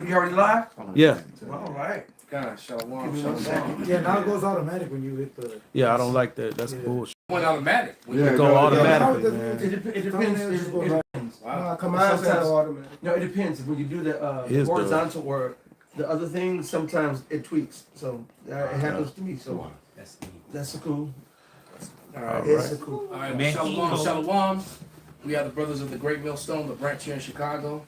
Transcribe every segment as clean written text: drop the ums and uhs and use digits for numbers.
We already live? Yeah. All right. God, shalom, Give me 1 shalom. second. Yeah, now it goes automatic when you hit the. Yeah, I don't like that. That's Yeah. bullshit. Went automatic. It go automatically, Yeah, man. It depends. It depends. Wow. Come on, Sometimes- automatic. No, it depends. When you do the His horizontal or the other thing, sometimes it tweaks. So it happens to me. So that's cool. All right. It's cool. All right. Man, Shalom, shalom. We are the brothers of the Great Millstone, the branch here in Chicago.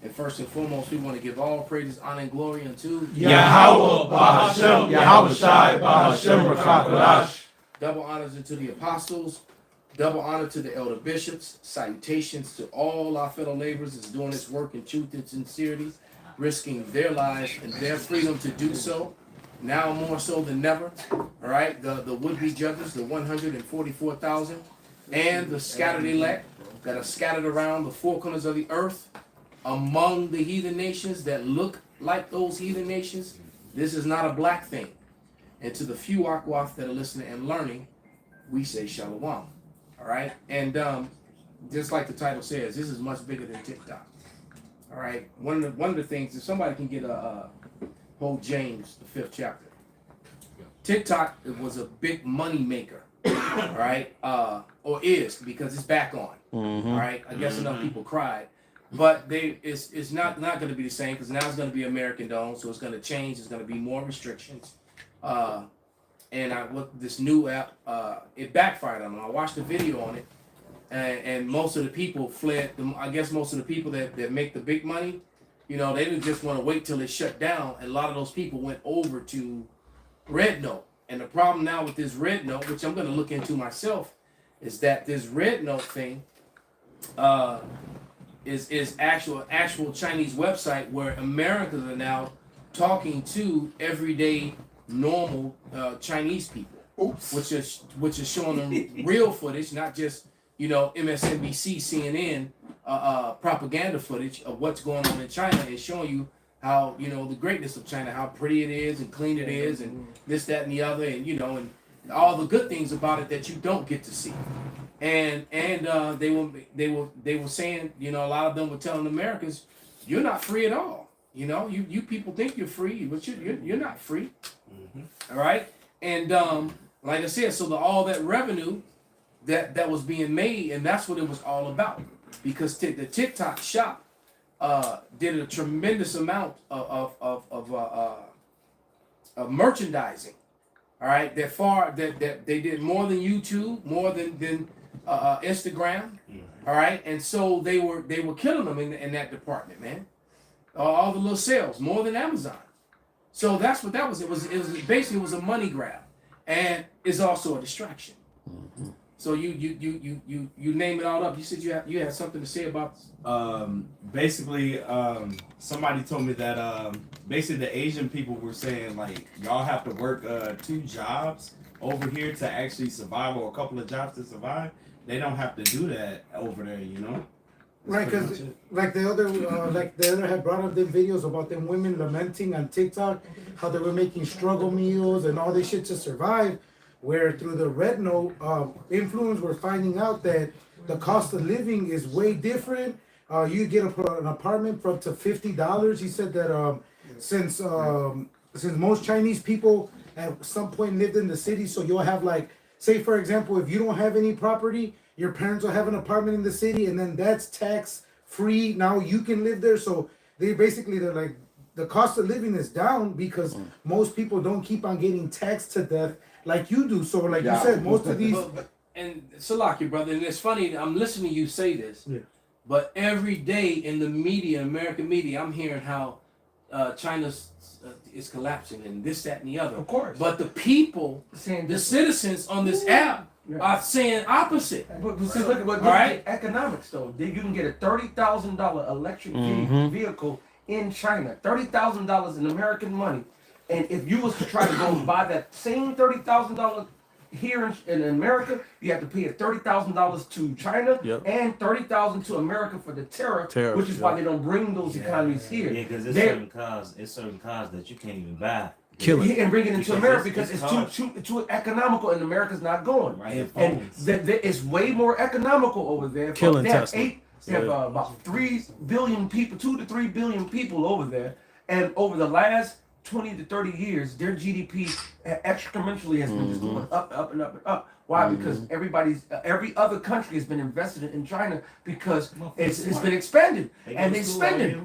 And first and foremost, we want to give all praises, honor, and glory unto Yahweh, Bahashem, Yahweh Shai, Bahashem, Rakakwadash. double honors into the apostles, double honor to the elder bishops, salutations to all our fellow laborers that's doing this work in truth and sincerity, risking their lives and their freedom to do so, now more so than ever. All right, the would-be judges, the 144,000, and the scattered elect that are scattered around the four corners of the earth, among the heathen nations that look like those heathen nations. This is not a black thing. And to the few Akwaf that are listening and learning, we say shalom. All right. And just like the title says, this is much bigger than TikTok. All right. One of the things, if somebody can get a whole James, the 5th chapter. TikTok was a big money maker. All right. Or is, because it's back on. All right. I guess enough people cried. But it's not going to be the same, because now it's going to be American owned, so it's going to change. There's going to be more restrictions. With this new app, it backfired on them. I watched a video on it, and most of the people fled. I guess most of the people that make the big money, they didn't just want to wait till it shut down. And a lot of those people went over to Red Note. And the problem now with this Red Note, which I'm going to look into myself, is that this Red Note thing, is actual Chinese website where Americans are now talking to everyday normal Chinese people. Oops. which is showing them real footage, not just MSNBC, CNN propaganda footage of what's going on in China, and showing you how the greatness of China, how pretty it is and clean it is, and this, that, and the other, and and all the good things about it that you don't get to see. And they were saying, a lot of them were telling Americans, you're not free at all. You people think you're free, but you're not free. All right. And like I said, so all that revenue that was being made, and that's what it was all about, because the TikTok shop did a tremendous amount of merchandising. All right, that they did more than YouTube, more than Instagram. All right, and so they were killing them in that department, man. All the little sales, more than Amazon. So that's what that was. It was basically a money grab, and it's also a distraction. So you name it all up. You said you had something to say about. Basically, somebody told me that basically the Asian people were saying, like, y'all have to work 2 jobs over here to actually survive, or a couple of jobs to survive. They don't have to do that over there, Right, because like the other had brought up them videos about them women lamenting on TikTok how they were making struggle meals and all this shit to survive, where through the Red Note influence, we're finding out that the cost of living is way different. You get an apartment for up to $50. He said that since most Chinese people at some point lived in the city, so you'll have, like, say for example, if you don't have any property, your parents will have an apartment in the city, and then that's tax free. Now you can live there. So they're like, the cost of living is down because most people don't keep on getting taxed to death like you do. So like you said, most of these. And Salaki, brother, and it's funny, I'm listening to you say this, but every day in the media, American media, I'm hearing how China is collapsing and this, that, and the other. Of course. But the people, the citizens on this app are saying opposite. But see, look at the economics, though. You can get a $30,000 electric vehicle in China, $30,000 in American money. And if you was to try to go and buy that same $30,000 here in America, you have to pay $30,000 to China and $30,000 to America for the tariff, which is why they don't bring those economies here. Yeah, because it's certain cars that you can't even buy. Kill it. And bring it into America because it's too economical, and America's not going. Right. And it's way more economical over there. Killing they have Tesla. They have about 3 billion people, 2 to 3 billion people over there, And over the last 20 to 30 years, their GDP exponentially has been just going up and up and up. Why? Because every other country has been invested in China because it's been expanded and they spend it.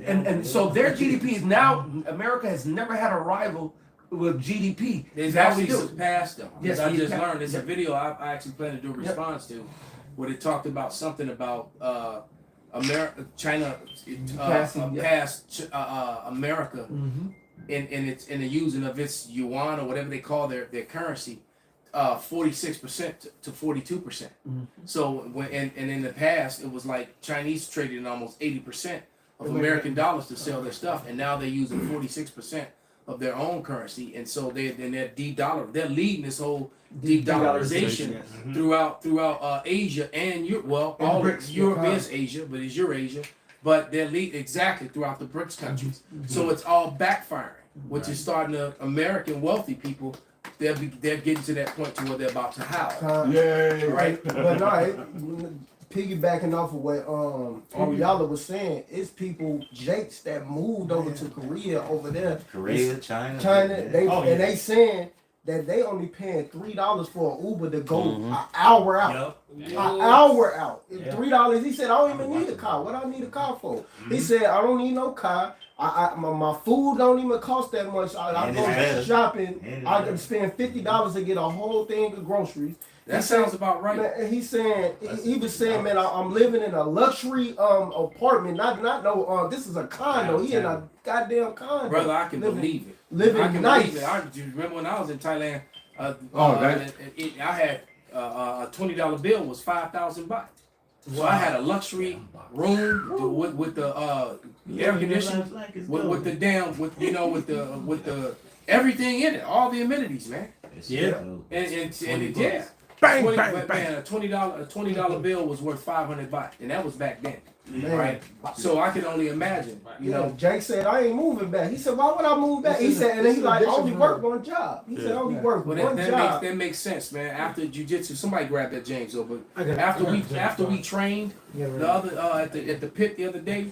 And so their GDP is now, America has never had a rival with GDP. They've That's how we actually do it. surpassed them. Yes, Yes, I we just have. learned. There's a Yep. video I actually plan to do a response to, where they talked about something about China Passing, yep. past America Mhm. in the using of its yuan or whatever they call their currency, 46% to 42%. Mhm. So when and in the past it was like Chinese traded in almost 80% of American dollars to sell their stuff, and now they're using 46% of their own currency, and so they're they're leading this whole de-dollarization throughout Asia and Europe. Well, And all BRICS, Europe yeah. is Asia, but it's Eurasia. But they're exactly throughout the BRICS countries. So it's all backfiring, which is starting to American wealthy people. They're getting to that point to where they're about to howl. Right. But no, piggybacking off of what Ariella was saying, it's people Jakes that moved over to Korea over there. Korea, China. They Oh, yeah. and they saying that they only paying $3 for an Uber to go an hour out. Yep. An hour out. Yeah. $3. He said, I don't even need a car. What I need a car for? He said, I don't need no car. My food don't even cost that much. I And go it's better. shopping. And it's I better. can spend $50 to get a whole thing of groceries. That sounds about right. Man, and he's saying he was saying, man, I'm living in a luxury apartment, not no this is a condo. He in a goddamn condo. Brother, I can living, believe it. living I can nice. believe it. I do remember when I was in Thailand. that- I had a $20 bill was 5,000 baht. So I had a luxury room with the air conditioning, with the damn with the everything in it, all the amenities, man. Yeah. And it, yeah. Bang, 20, bang, but bang. man, a $20 bill was worth 500 baht, and that was back then, Man. right? So I can only imagine, you know. Jake said I ain't moving back. He said, why would I move back? He said, and then he's like, I only work one job. He said, I only work Well, one job. that makes sense, man. After jujitsu, somebody grabbed that James over. I got it. After we trained the other at the pit the other day,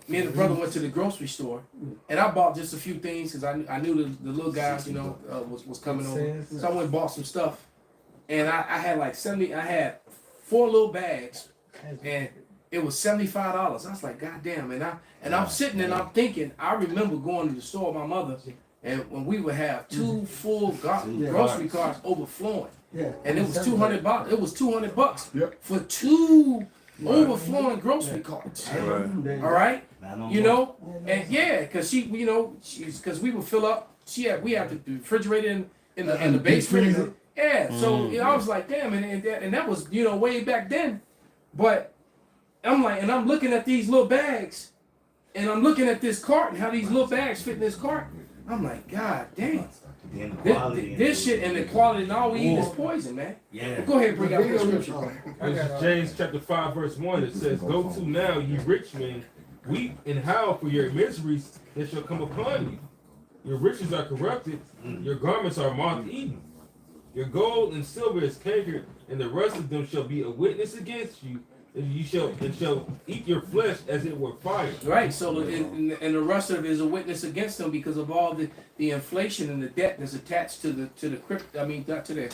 me and the brother went to the grocery store, and I bought just a few things because I knew the little guys, you know, was coming over. So I went and bought some stuff, and I had like 70. I had 4 little bags, and it was $75. I was like, God damn, and I'm sitting and I'm thinking. I remember going to the store with my mother, and when we would have 2 full grocery carts overflowing, Yeah. and it was $200. It was $200 Yep. for 2 overflowing grocery carts. All right. You know, and yeah, cause cause we would fill up. We have the refrigerator in the basement. Yeah, so I was like, damn, and that was way back then. But I'm like, and I'm looking at these little bags, and I'm looking at this cart and how these little bags fit in this cart. I'm like, God damn, this shit and the quality and all we eat is poison, man. Yeah. Go ahead, and bring out the scripture. This is James chapter 5, verse 1. It says, Go to now, ye rich men, weep and howl for your miseries that shall come upon you. Your riches are corrupted, your garments are moth-eaten. Your gold and silver is cankered, and the rest of them shall be a witness against you, and you shall eat your flesh as it were fire. Right. So and the rest of it is a witness against them because of all the inflation and the debt that's attached to the crypto. I mean, not to the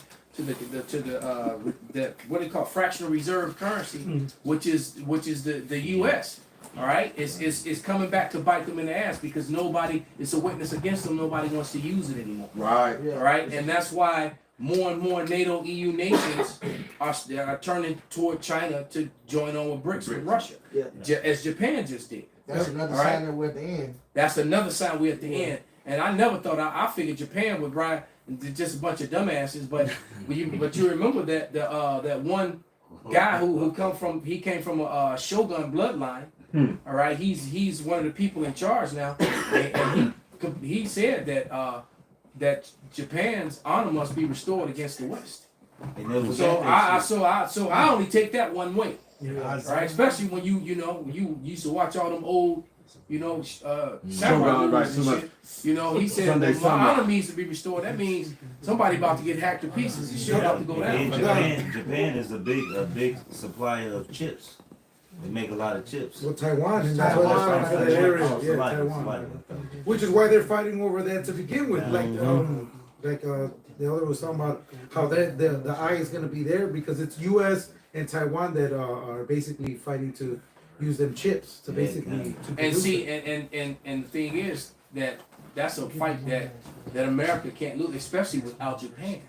what they call fractional reserve currency, which is the U.S. All right, it's coming back to bite them in the ass because it's a witness against them. Nobody wants to use it anymore. Right. All right, and that's why more and more NATO EU nations are turning toward China to join on with BRICS with Russia, as Japan just did. That's another All right. sign that we're at the end. That's another sign we're at the end. And I never thought I figured Japan would ride just a bunch of dumbasses, but you remember that that one guy who came from a Shogun bloodline. All right, he's one of the people in charge now, and he said that Japan's honor must be restored against the West. So I only take that one way, right? Especially when you used to watch all them old samurai movies and shit. He said Sunday my Sunday. honor means to be restored. That means somebody about to get hacked to pieces. The shit about to go down. Japan is a big supplier of chips. They make a lot of chips. Well, Taiwan, and that's why they're fighting for that area. Oh, Yeah, Salika, Taiwan. Salika. Which is why they're fighting over that to begin with. Like, the other was talking about how that the eye is going to be there because it's U.S. and Taiwan that are basically fighting to use them chips to basically. To And produce see, it. and the thing is that that's a fight that America can't lose, especially without Japan.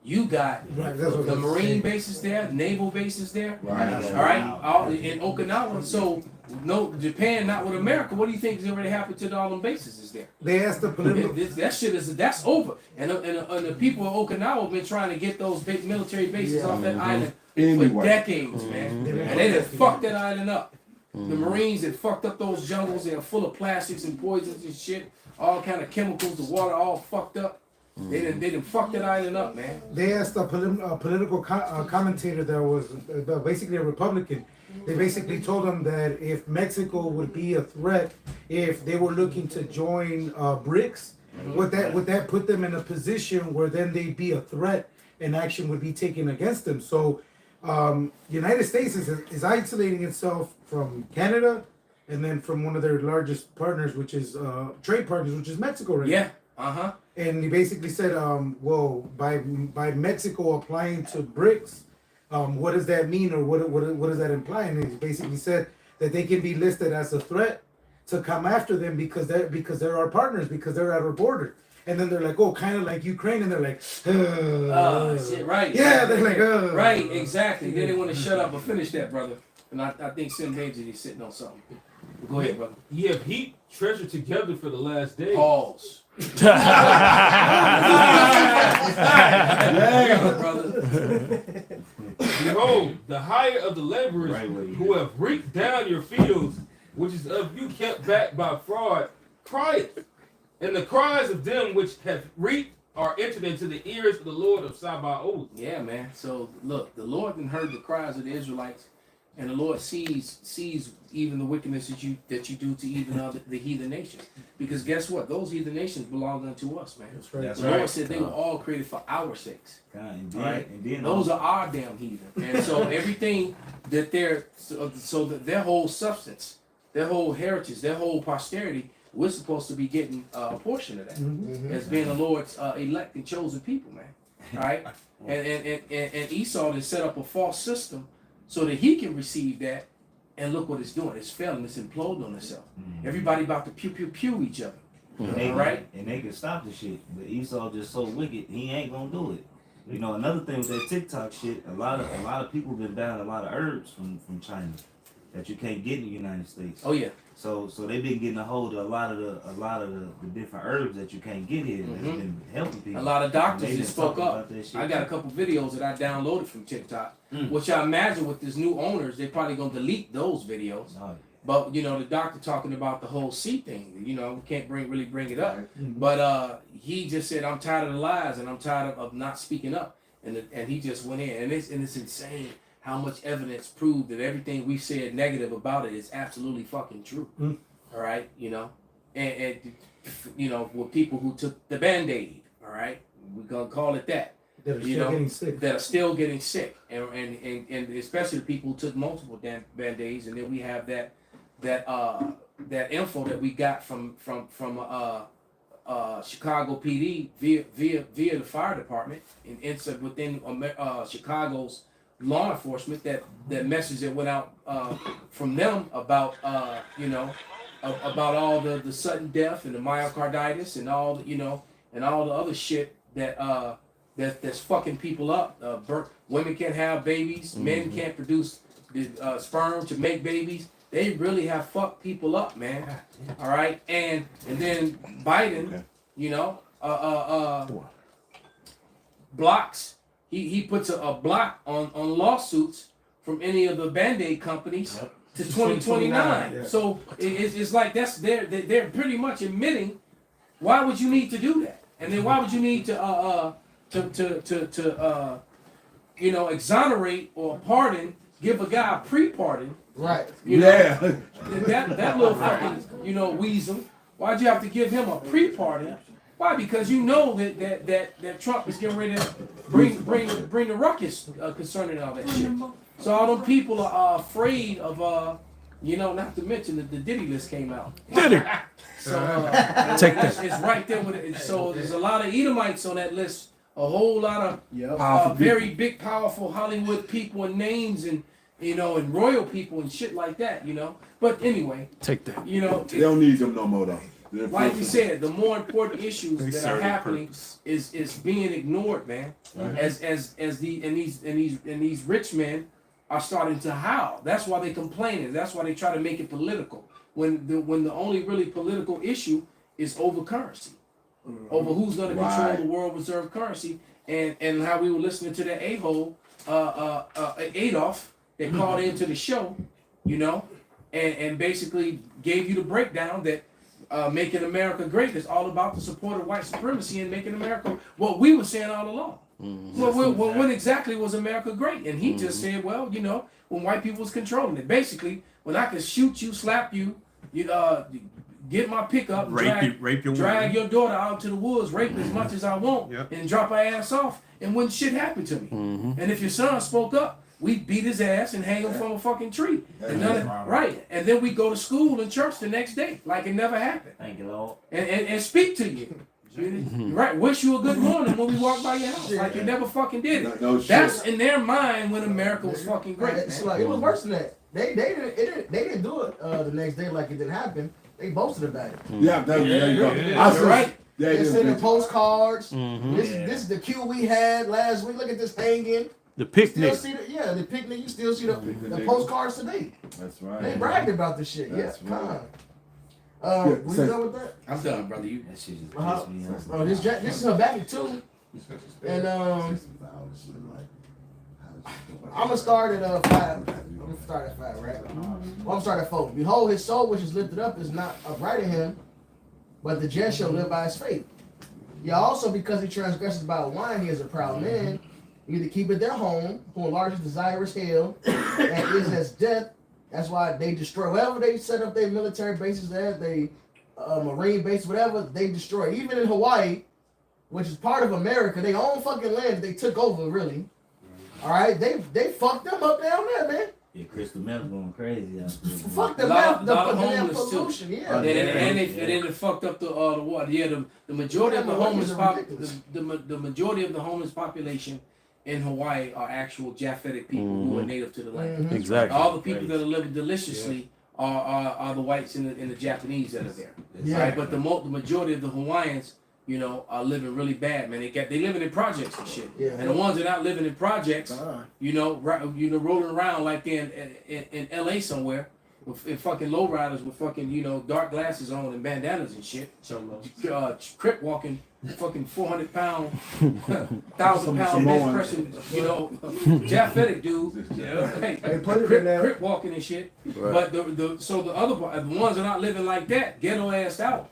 You got Right, that's what the I'm Marine saying. bases there, naval bases there, Right. all right, all in Okinawa. So no, Japan not with America. What do you think is already happened to all them bases is there? They asked the political. That shit that's over. And the people of Okinawa have been trying to get those big military bases off that island for decades, man. And they done fucked that island up. The Marines had fucked up those jungles. They're full of plastics and poisons and shit. All kind of chemicals. The water all fucked up. They done fucked that island up, man. They asked a political commentator that was basically a Republican. They basically told him that if Mexico would be a threat, if they were looking to join BRICS, would that put them in a position where then they'd be a threat and action would be taken against them? So, United States is isolating itself from Canada, and then from one of their largest partners, which is trade partners, which is Mexico, right? Yeah. Uh-huh. And he basically said, well, by Mexico applying to BRICS, what does that mean, or what does that imply? And he basically said that they can be listed as a threat to come after them because they're our partners, because they're at our border. And then they're like, oh, kind of like Ukraine, and they're like, Shit, right. yeah, they're like, Right, exactly. They didn't want to shut up or finish that, brother. And I think Sim Danger is sitting on something. Go ahead, brother. You have heaped treasure together for the last days. Pause. Brother. Behold, the hire of the laborers Right where you who have reaped down your fields, which is of you kept back by fraud, crieth. And the cries of them which have reaped are entered into the ears of the Lord of Sabaoth. Yeah, man. So look, the Lord done heard the cries of the Israelites, and the Lord sees even the wickedness that you do to even the heathen nations. Because guess what? Those heathen nations belong unto us, man. That's right. That's The Lord right. said they were all created for our sakes. God, and then, Right. and then Those are our damn heathen. And so everything that so that their whole substance, their whole heritage, their whole posterity, we're supposed to be getting a portion of that as being the Lord's elect and chosen people, man. All right? And Esau has set up a false system so that he can receive that. And look what it's doing. It's failing. It's imploding on itself. Everybody about to pew each other. And they, Right? and they can stop the shit, but Esau just so wicked, he ain't gonna do it. You know, another thing with that TikTok shit, a lot of people been buying a lot of herbs from China that you can't get in the United States. Oh yeah. So they been getting a hold of a lot of the different herbs that you can't get here. That's been helping people. A lot of doctors They just been spoke talking up. about that shit. I got a couple videos that I downloaded from TikTok, which I imagine with this new owners, they probably gonna delete those videos. Oh, But you know, the doctor talking about the whole C thing, you know, can't really bring it up. But he just said, I'm tired of the lies and I'm tired of not speaking up. And he just went in, and it's insane how much evidence proved that everything we said negative about it is absolutely fucking true. All right, you know, and you know, with people who took the Band-Aid, all right, we're gonna call it that. They're You still know, getting sick. that are still getting sick, and especially the people who took multiple Band-Aids, and then we have that info that we got from Chicago PD via the fire department and inside within Chicago's law enforcement, that message that went out from them about about all the sudden death and the myocarditis and all and all the other shit that's fucking people up. Women can't have babies, men can't produce the sperm to make babies. They really have fucked people up, man. All right, and then Biden, blocks. He puts a block on lawsuits from any of the Band-Aid companies to 2029. Yeah. So it's like they're pretty much admitting. Why would you need to do that? And then why would you need to exonerate or pardon, give a guy a pre-pardon? Right. That little fucking, weasel. Why'd you have to give him a pre-pardon? Why? Because you know that Trump is getting ready to bring the ruckus concerning all that shit. So all them people are afraid of you know, not to mention that the Diddy list came out. Diddy. So Take that's- that. It's right there with it. So there's a lot of Edomites on that list. A whole lot of Yep. very big, powerful Hollywood people and names and you know and royal people and shit like that. You know. But anyway, Take that. you know, They don't need them no more though. They're like you filthy. said, the more important issues They that serve are their happening purpose. is being ignored, man. As these rich men are starting to howl. That's why they complaining. That's why they try to make it political. When the only really political issue is over currency, over who's going to control Right. the world reserve currency, and how we were listening to that a-hole Adolf that called into the show, you know, and basically gave you the breakdown that making America great is all about the support of white supremacy and making America what we were saying all along. Well, when exactly was America great? And he just said, well, you know, when white people was controlling it. Basically, when I could shoot you, slap you, get my pickup, Rape your drag woman. your daughter out to the woods, rape as much as I want, Yep. and drop her ass off, and wouldn't shit happen to me. And if your son spoke up, we beat his ass and hang him from a fucking tree. And right. And then we go to school and church the next day, like it never happened, Thank you, Lord. and speak to you. Right, wish you a good morning when we walk by your house, like you never fucking did it. No shit. That's in their mind when America was fucking great. It's Man. like, it was worse than that. They didn't do it the next day like it didn't happen. They boasted about it. Yeah, there you go. Yeah, I You're see. right. Yeah, They it is, sending bitch. postcards. Mhm. This is the queue we had last week. Look at this hanging. The Still picnic. see the picnic. You still see the postcards today. That's They right. bragged about this shit. That's Yeah, come right. on. Yeah, We say- done with that? I'm done, brother. You That shit just Uh-huh. pissed me off. Oh, this is Habakkuk too. And I'm gonna start at 5. I'm gonna start at 5, right? Well, I'm starting at 4. Behold, his soul which is lifted up is not upright in him, but the just shall live by his faith. Yeah, also because he transgresses by wine, he is a proud man. Either keep it their home, who enlarges desirous hell, and is as death. That's why they destroy wherever they set up their military bases at, they marine base, whatever they destroy. Even in Hawaii, which is part of America, they own fucking land they took over, really. All right, they fucked them up down there, man. Yeah, Crystal Meth going crazy out there. Fuck the Lot of damn homeless, too. pollution, yeah. and they fucked up the water. Yeah, the majority of the Yeah, homeless these are pop, ridiculous. the majority of the homeless population in Hawaii are actual Japhetic people who are native to the land. Mhm. Exactly. All the people that are living deliciously are the whites and the Japanese that are there. Yeah. Right, but the majority of the Hawaiians, you know, are living really bad, man. They living in projects and shit. Yeah. And the ones that are not living in projects, you know, rolling around like they're in LA somewhere with fucking lowriders with fucking, you know, dark glasses on and bandanas and shit. Crip walking, fucking 400-pound, 1,000-pound bench Samoan. pressing, you know, Japhetic dude. Hey, Hey, put it in there. Crip walking and shit. But the other part, the ones that are not living like that, ghetto assed out,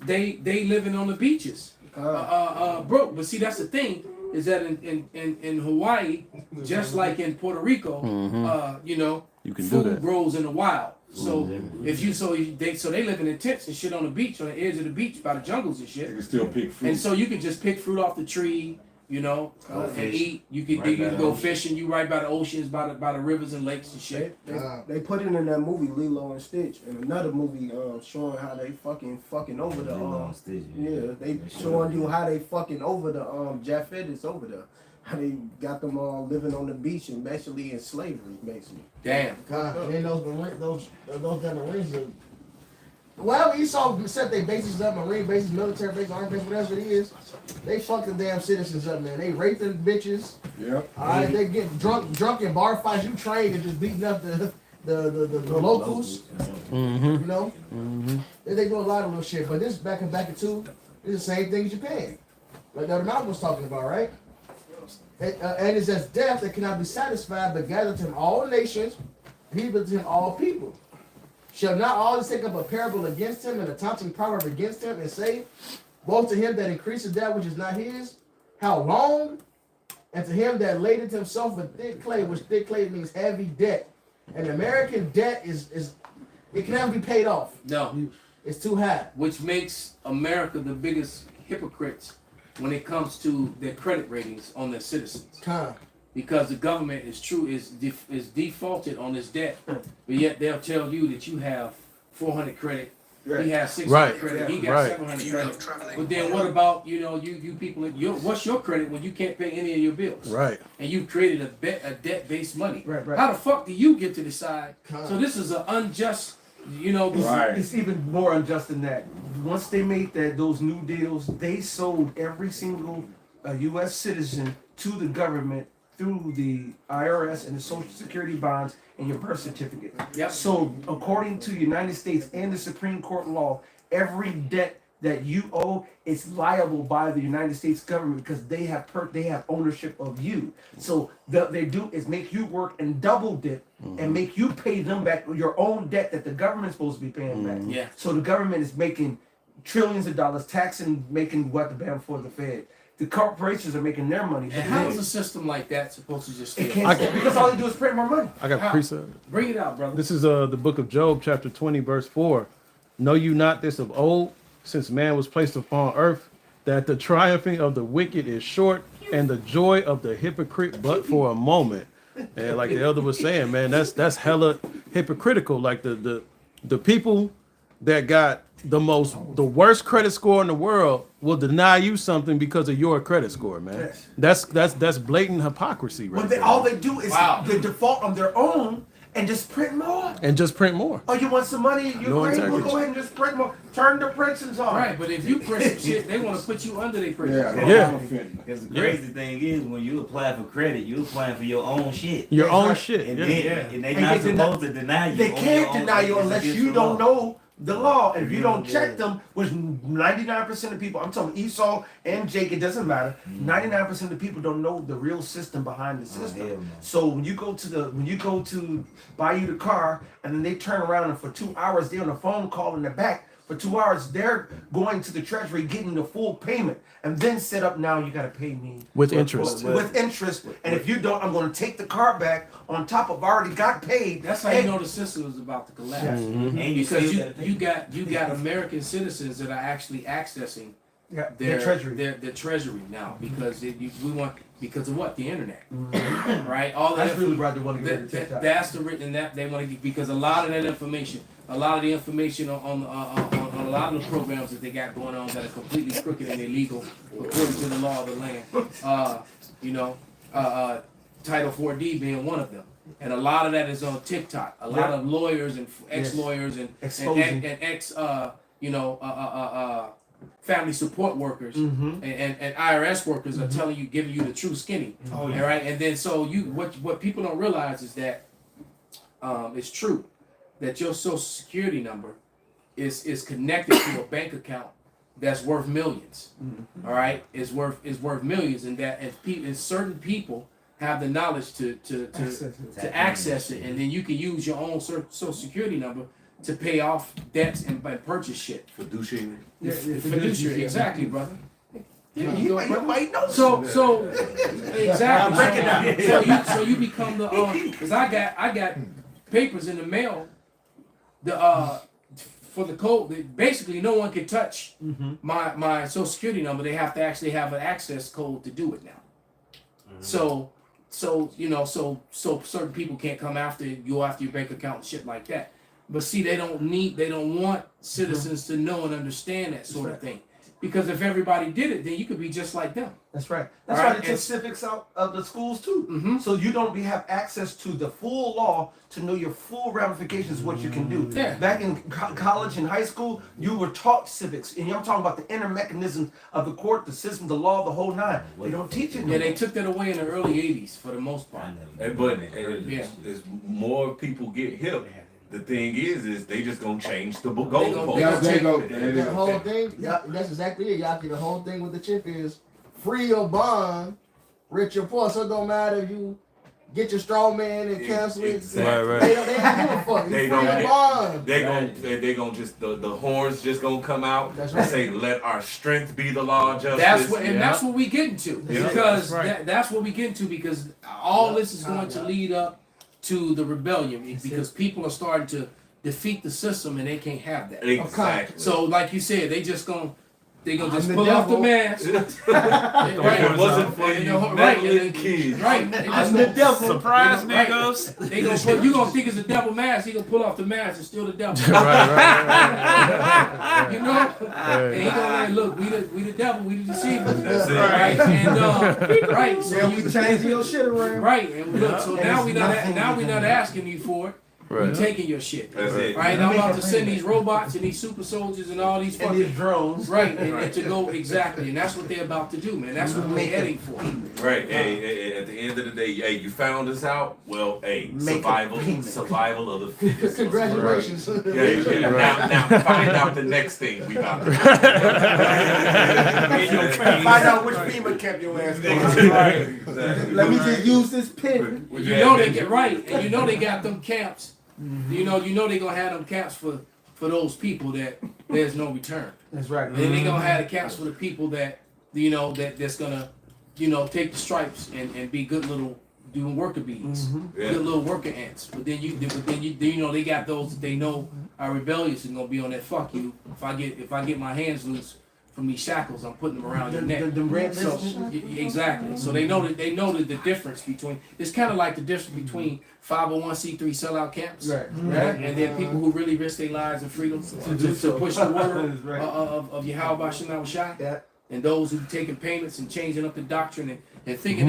they living on the beaches, broke. But see, that's the thing is that in Hawaii, just like in Puerto Rico, you know, You can do food that. grows in the wild. So if you they living in tents and shit on the beach, on the edge of the beach, by the jungles and They shit. can still pick fruit. And so you can just pick fruit off the tree, you know, and fish. eat. You can Right you by can the go ocean. fishing. You right by the oceans, by the rivers and lakes and shit. Uh, put it in that movie Lilo and Stitch, and another movie showing how they fucking over the Lilo and Stitch, yeah, they That shit showing was- you how they fucking over the Japhetics over there. How they got them all living on the beach and basically in slavery, basically. Damn. God, and then those Marines are. Wherever you saw set their bases up, marine bases, military bases, army bases, whatever it is, they fuck the damn citizens up, man. They rape them bitches. Yep. Alright, they get drunk in bar fights. You trained and just beating up the locals. Mm-hmm. You know, Mm-hmm. they do a lot of little shit. But this back in two, it's the same thing in Japan, like the other Malcolm was talking about, right? And it's as death that cannot be satisfied, but gather to him all nations, people to him all people. Shall not always take up a parable against him and a taunting proverb against him, and say, both to him that increases that which is not his, how long? And to him that ladeth himself with thick clay, which thick clay means heavy debt. And American debt is it can never be paid off. No. It's too high. Which makes America the biggest hypocrites when it comes to their credit ratings on their citizens. Time. because the government is defaulted on this debt, but yet they'll tell you that you have 400 credit. He has 600 Right. credit. He got Right. 700 credit. But then what about you people? What's your credit when you can't pay any of your bills? Right. And you created a debt-based money. Right, right. How the fuck do you get to decide? So this is an unjust, Right. It's even more unjust than that. Once they made those new deals, they sold every single U.S. citizen to the government through the IRS and the Social Security bonds and your birth certificate. Yep. So according to United States and the Supreme Court law, every debt that you owe is liable by the United States government because they have ownership of you. So what they do is make you work and double dip and make you pay them back your own debt that the government's supposed to be paying back. Yeah. So the government is making trillions of dollars, taxing, making what the ban for the Fed. The corporations are making their money. And how is a system like that supposed to just It stay? can't because all they do is print more money. I got How? precept. Bring it out, brother. This is the book of Job, chapter 20, verse 4. Know you not this of old, since man was placed upon earth, that the triumphing of the wicked is short, and the joy of the hypocrite but for a moment. And like the elder was saying, man, that's hella hypocritical. Like the people that got the worst credit score in the world will deny you something because of your credit score, man. Yes. That's blatant hypocrisy, right? When all they do is Wow. they default on their own and just print more. And just print more. Oh, you want some money? No You're great. We'll integrity. go ahead and just print more. Turn the prints on. Right, but if you print some shit, they want to put you under their print. Yeah. Because the crazy thing is, when you apply for credit, you applying for your own shit. Your That's own right. shit. And Yeah. then and they And not they deny- supposed to deny you. They on can't your own deny you shit. It's unless against you the don't law. know the law. And if you don't Yeah. check them, which 99% of people, I'm talking Esau and Jake, it doesn't matter. 99% of the people don't know the real system behind the system. hell no. So when you go to buy you the car, and then they turn around and for 2 hours they're on a phone call in the back. For 2 hours, they're going to the treasury, getting the full payment, and then set up. Now you got to pay me With interest. With interest, and if you don't, I'm going to take the car back. On top of I already got paid. That's how you know the system is about to collapse. And you Because still gotta pay. you got American citizens that are actually accessing Yeah, their treasury. their treasury now because because of what, the internet, right? All that That's really why they want to get rid of TikTok. that's the written that they want to get because a lot of that information, a lot of the information on a lot of the programs that they got going on that are completely crooked and illegal according to the law of the land. Title 4D being one of them. And a lot of that is on TikTok. A lot of lawyers and ex-lawyers and Exposing. ex family support workers Mhm. and IRS workers are telling you, giving you the true skinny. Oh, All right, and then so what people don't realize is that it's true that your Social Security number is connected to a bank account that's worth millions. All right, is worth millions, and that and certain people have the knowledge to access it, and then you can use your own Social Security number to pay off debts and purchase shit. Fiduciary. Yeah, Fiduciary, exactly, brother. Yeah, you might know. So exactly. Break it down. So you become the because I got papers in the mail for the code that basically no one can touch my Social Security number. They have to actually have an access code to do it now. So certain people can't come after you after your bank account and shit like that. But see, they don't want citizens to know and understand that sort of thing. Because if everybody did it, then you could be just like them. That's right. That's All why right, they took and- civics out of the schools too. Mhm. So you don't have access to the full law to know your full ramifications, what you can do. Yeah. Back in college and high school, you were taught civics, and I'm talking about the inner mechanisms of the court, the system, the law, the whole nine. They don't teach it. Yeah, they anymore. took that away in the early '80s for the most part. Hey, but Yeah. as more people get hip, the thing is they just gonna change the gonna- goalpost. Yeah, there you go. There you The go. whole thing, Yeah. that's exactly it, Yaki. The whole thing with the chip is free or bond, rich or poor. So it don't matter if you get your straw man and cancel it. Exactly. Right, They don't give a fuck. It's They free or don't- bond. They gonna just the horns just gonna come out That's and right. say, "Let our strength be the law of justice." That's what we get into Yeah. because That's right. that's what we get into because all this is going to lead up to the rebellion because people are starting to defeat the system and they can't have that. Exactly. So like you said, they just gonna They gonna just I'm the pull off the devil. mask. Right, it wasn't for And you, right, meddling and- kids. right. They just I'm the gonna- devil. Surprise, Right. niggas. They gonna put, you gonna think it's a devil mask. He gonna pull off the mask and still the devil. Right. You know? And he gonna like, look, we the devil, we the deceiver. That's it. Right. And right. So Yeah, you you change your shit around. right. And look, so And now it's we not nothing now you we can not do. asking you for it. We taking your shit. That's it. Right. I'm about to send these robots and these super soldiers and all these And fucking these drones. right and to go exactly, and that's what they're about to do, man. That's what we're heading for. Right. Hey, at the end of the day, hey, you found us out. Well, hey, Make a payment. survival of the fittest. Congratulations. Yeah. Now find out the next thing we about to do. Find out which FEMA kept your ass going. Exactly. Let me just use this pen. You know they get right, and you know they got them camps. You know they gonna have them camps for those people that there's no return. That's right. And then they gonna have the camps for the people that that's gonna take the stripes and be good little doing worker bees, Yeah. good little worker ants. But then you they got those that they know are rebellious and gonna be on that. Fuck you. If I get my hands loose from these shackles, I'm putting them around your neck. The red So, exactly. So they know that the difference between it's kind of like the difference between 501c3 sellout camps, Right. and then people who really risk their lives and freedom to push the word Right. of Yahweh Shem Shai, Yeah. and those who taking payments and changing up the doctrine and thinking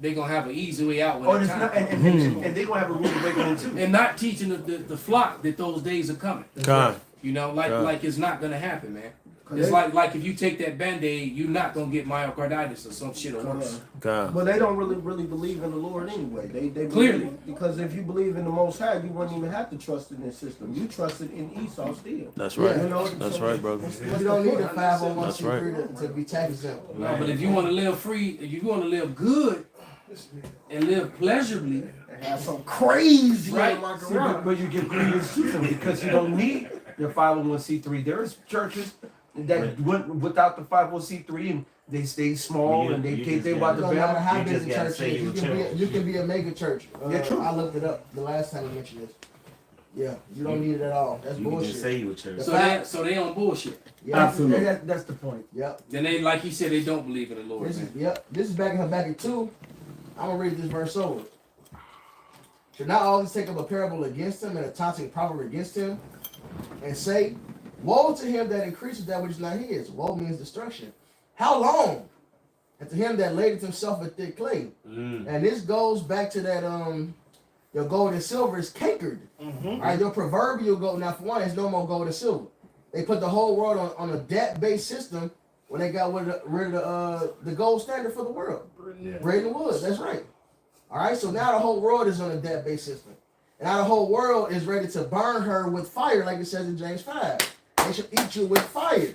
they gonna have an easy way out Oh, when and, it's it's not, time, and they're gonna have a rude awakening too. and not teaching the flock that those days are coming. God. You know, like it's not gonna happen, man. It's like if you take that Band-Aid, you're not gonna get myocarditis or some shit or worse. God. But they don't really believe in the Lord anyway. They Clearly. believe, because if you believe in the Most High, you wouldn't even have to trust in this system. You trusted in Esau still. That's right. You know, That's so right, brother. You don't need a That's 501c3 to be tax exempt. No, but if you want to live free, if you want to live good and live pleasurably, Have some crazy Right. like See, but you get greedy season because you don't need your 501c3. There's churches that went without the 501c3 and they stay small You- and they you take just their gotta- by the No matter bell. how You big just the gotta church say is, you you can be a mega church. Yeah, true. I looked it up the last time you mentioned this. Yeah, you don't need it at all. That's You can bullshit. just say you a church. so they on bullshit. Yeah, That's the point. Yep. Then they, like he said, they don't believe in the Lord. This is Man. yep. This is back in Habakkuk 2. I'm gonna read this verse over. Should not always take up a parable against him and a taunting proverb against him, and say, "Woe to him that increases that which is not his." Woe means destruction. How long? And to him that ladeth himself with thick clay. And this goes back to that your gold and silver is cankered. All right, your proverbial gold. Now, for one, there's no more gold and silver. They put the whole world on a debt-based system when they got rid of the gold standard for the world. Braden Woods, that's right. All right, so now the whole world is on a debt-based system. And now the whole world is ready to burn her with fire, like it says in James 5. They shall eat you with fire.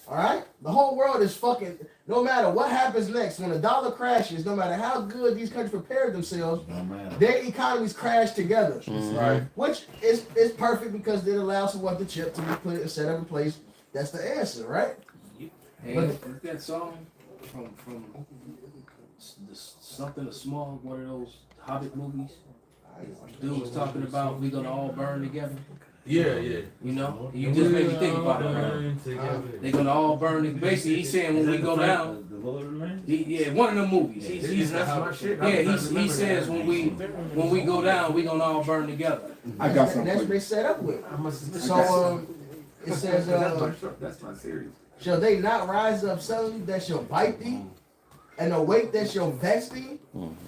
All right? The whole world is fucking, no matter what happens next, when the dollar crashes, no matter how good these countries prepared themselves, No matter. their economies crash together. Right. Which is perfect because it allows for what the chip to be put and set up in place. That's the answer, right? And that song from something small, one of those Hobbit movies. Dude was talking about we gonna all burn together. Yeah. You know, you just make me think about it. Right? They gonna all burn. Basically, he's saying when we go down. The Lord of the Rings? Yeah, one of them movies. He's That's my shit. yeah. He says when we go down, we gonna all burn together. I got And that's what they set up with. So it says, that's my series. shall they not rise up suddenly that shall bite thee, and awake that shall vex thee,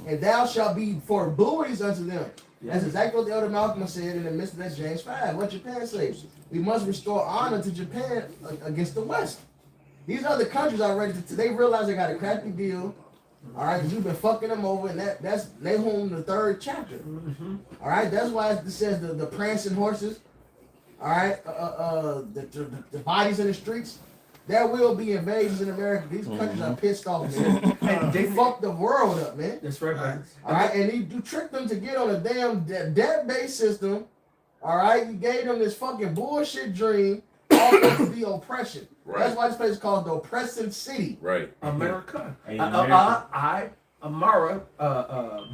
and thou shalt be for buoys unto them. That's exactly what the elder Malcolm said in the midst of that James 5. What Japan says, we must restore honor to Japan against the West. These other countries are ready to, they realize they got a crappy deal. All right, because you've been fucking them over, and that's Nahum the 3rd chapter. All right, that's why it says the prancing horses. All right, the bodies in the streets. There will be invasions in America. These countries are pissed off, man. And They fucked the world up, man. That's right, man. All right, and you tricked them to get on a damn debt-based system. All right, you gave them this fucking bullshit dream, all to be oppression. Right. That's why this place is called the oppressive city. Right. America. Hey, America. Amara,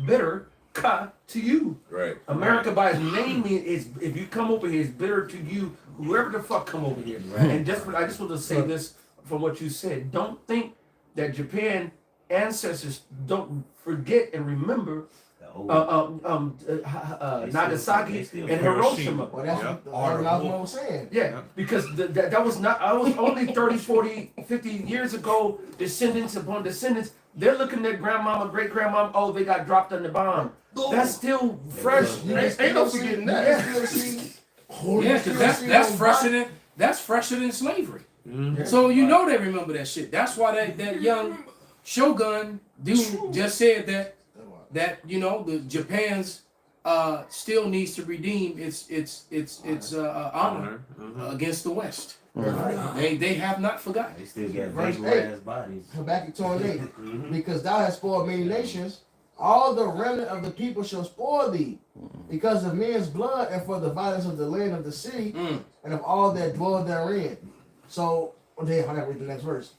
bitter ka to you. Right. America by its name is, if you come over here, it's bitter to you. Whoever the fuck come over here. And just I just want to say this from what you said. Don't think that Japan ancestors don't forget and remember The old- Nagasaki still- and Hiroshima. Well, that's Yeah. what I was saying. Yeah, because that was not, I was only 30, 40, 50 years ago, descendants upon descendants. They're looking at grandmama, great grandmama, oh, they got dropped on the bomb. That's still fresh. Ain't no forgetting that. Yeah, because that's fresher than slavery. So you know they remember that shit. That's why that young Shogun dude just said that you know the Japan's still needs to redeem its honor against the West. They have not forgotten. They still got Verse vaporized bodies. Habakkuk 2:8. Because thou hast spoiled many nations, all the remnant of the people shall spoil thee, because of men's blood and for the violence of the land of the city and of all that dwell therein. So, I gotta read the next verse.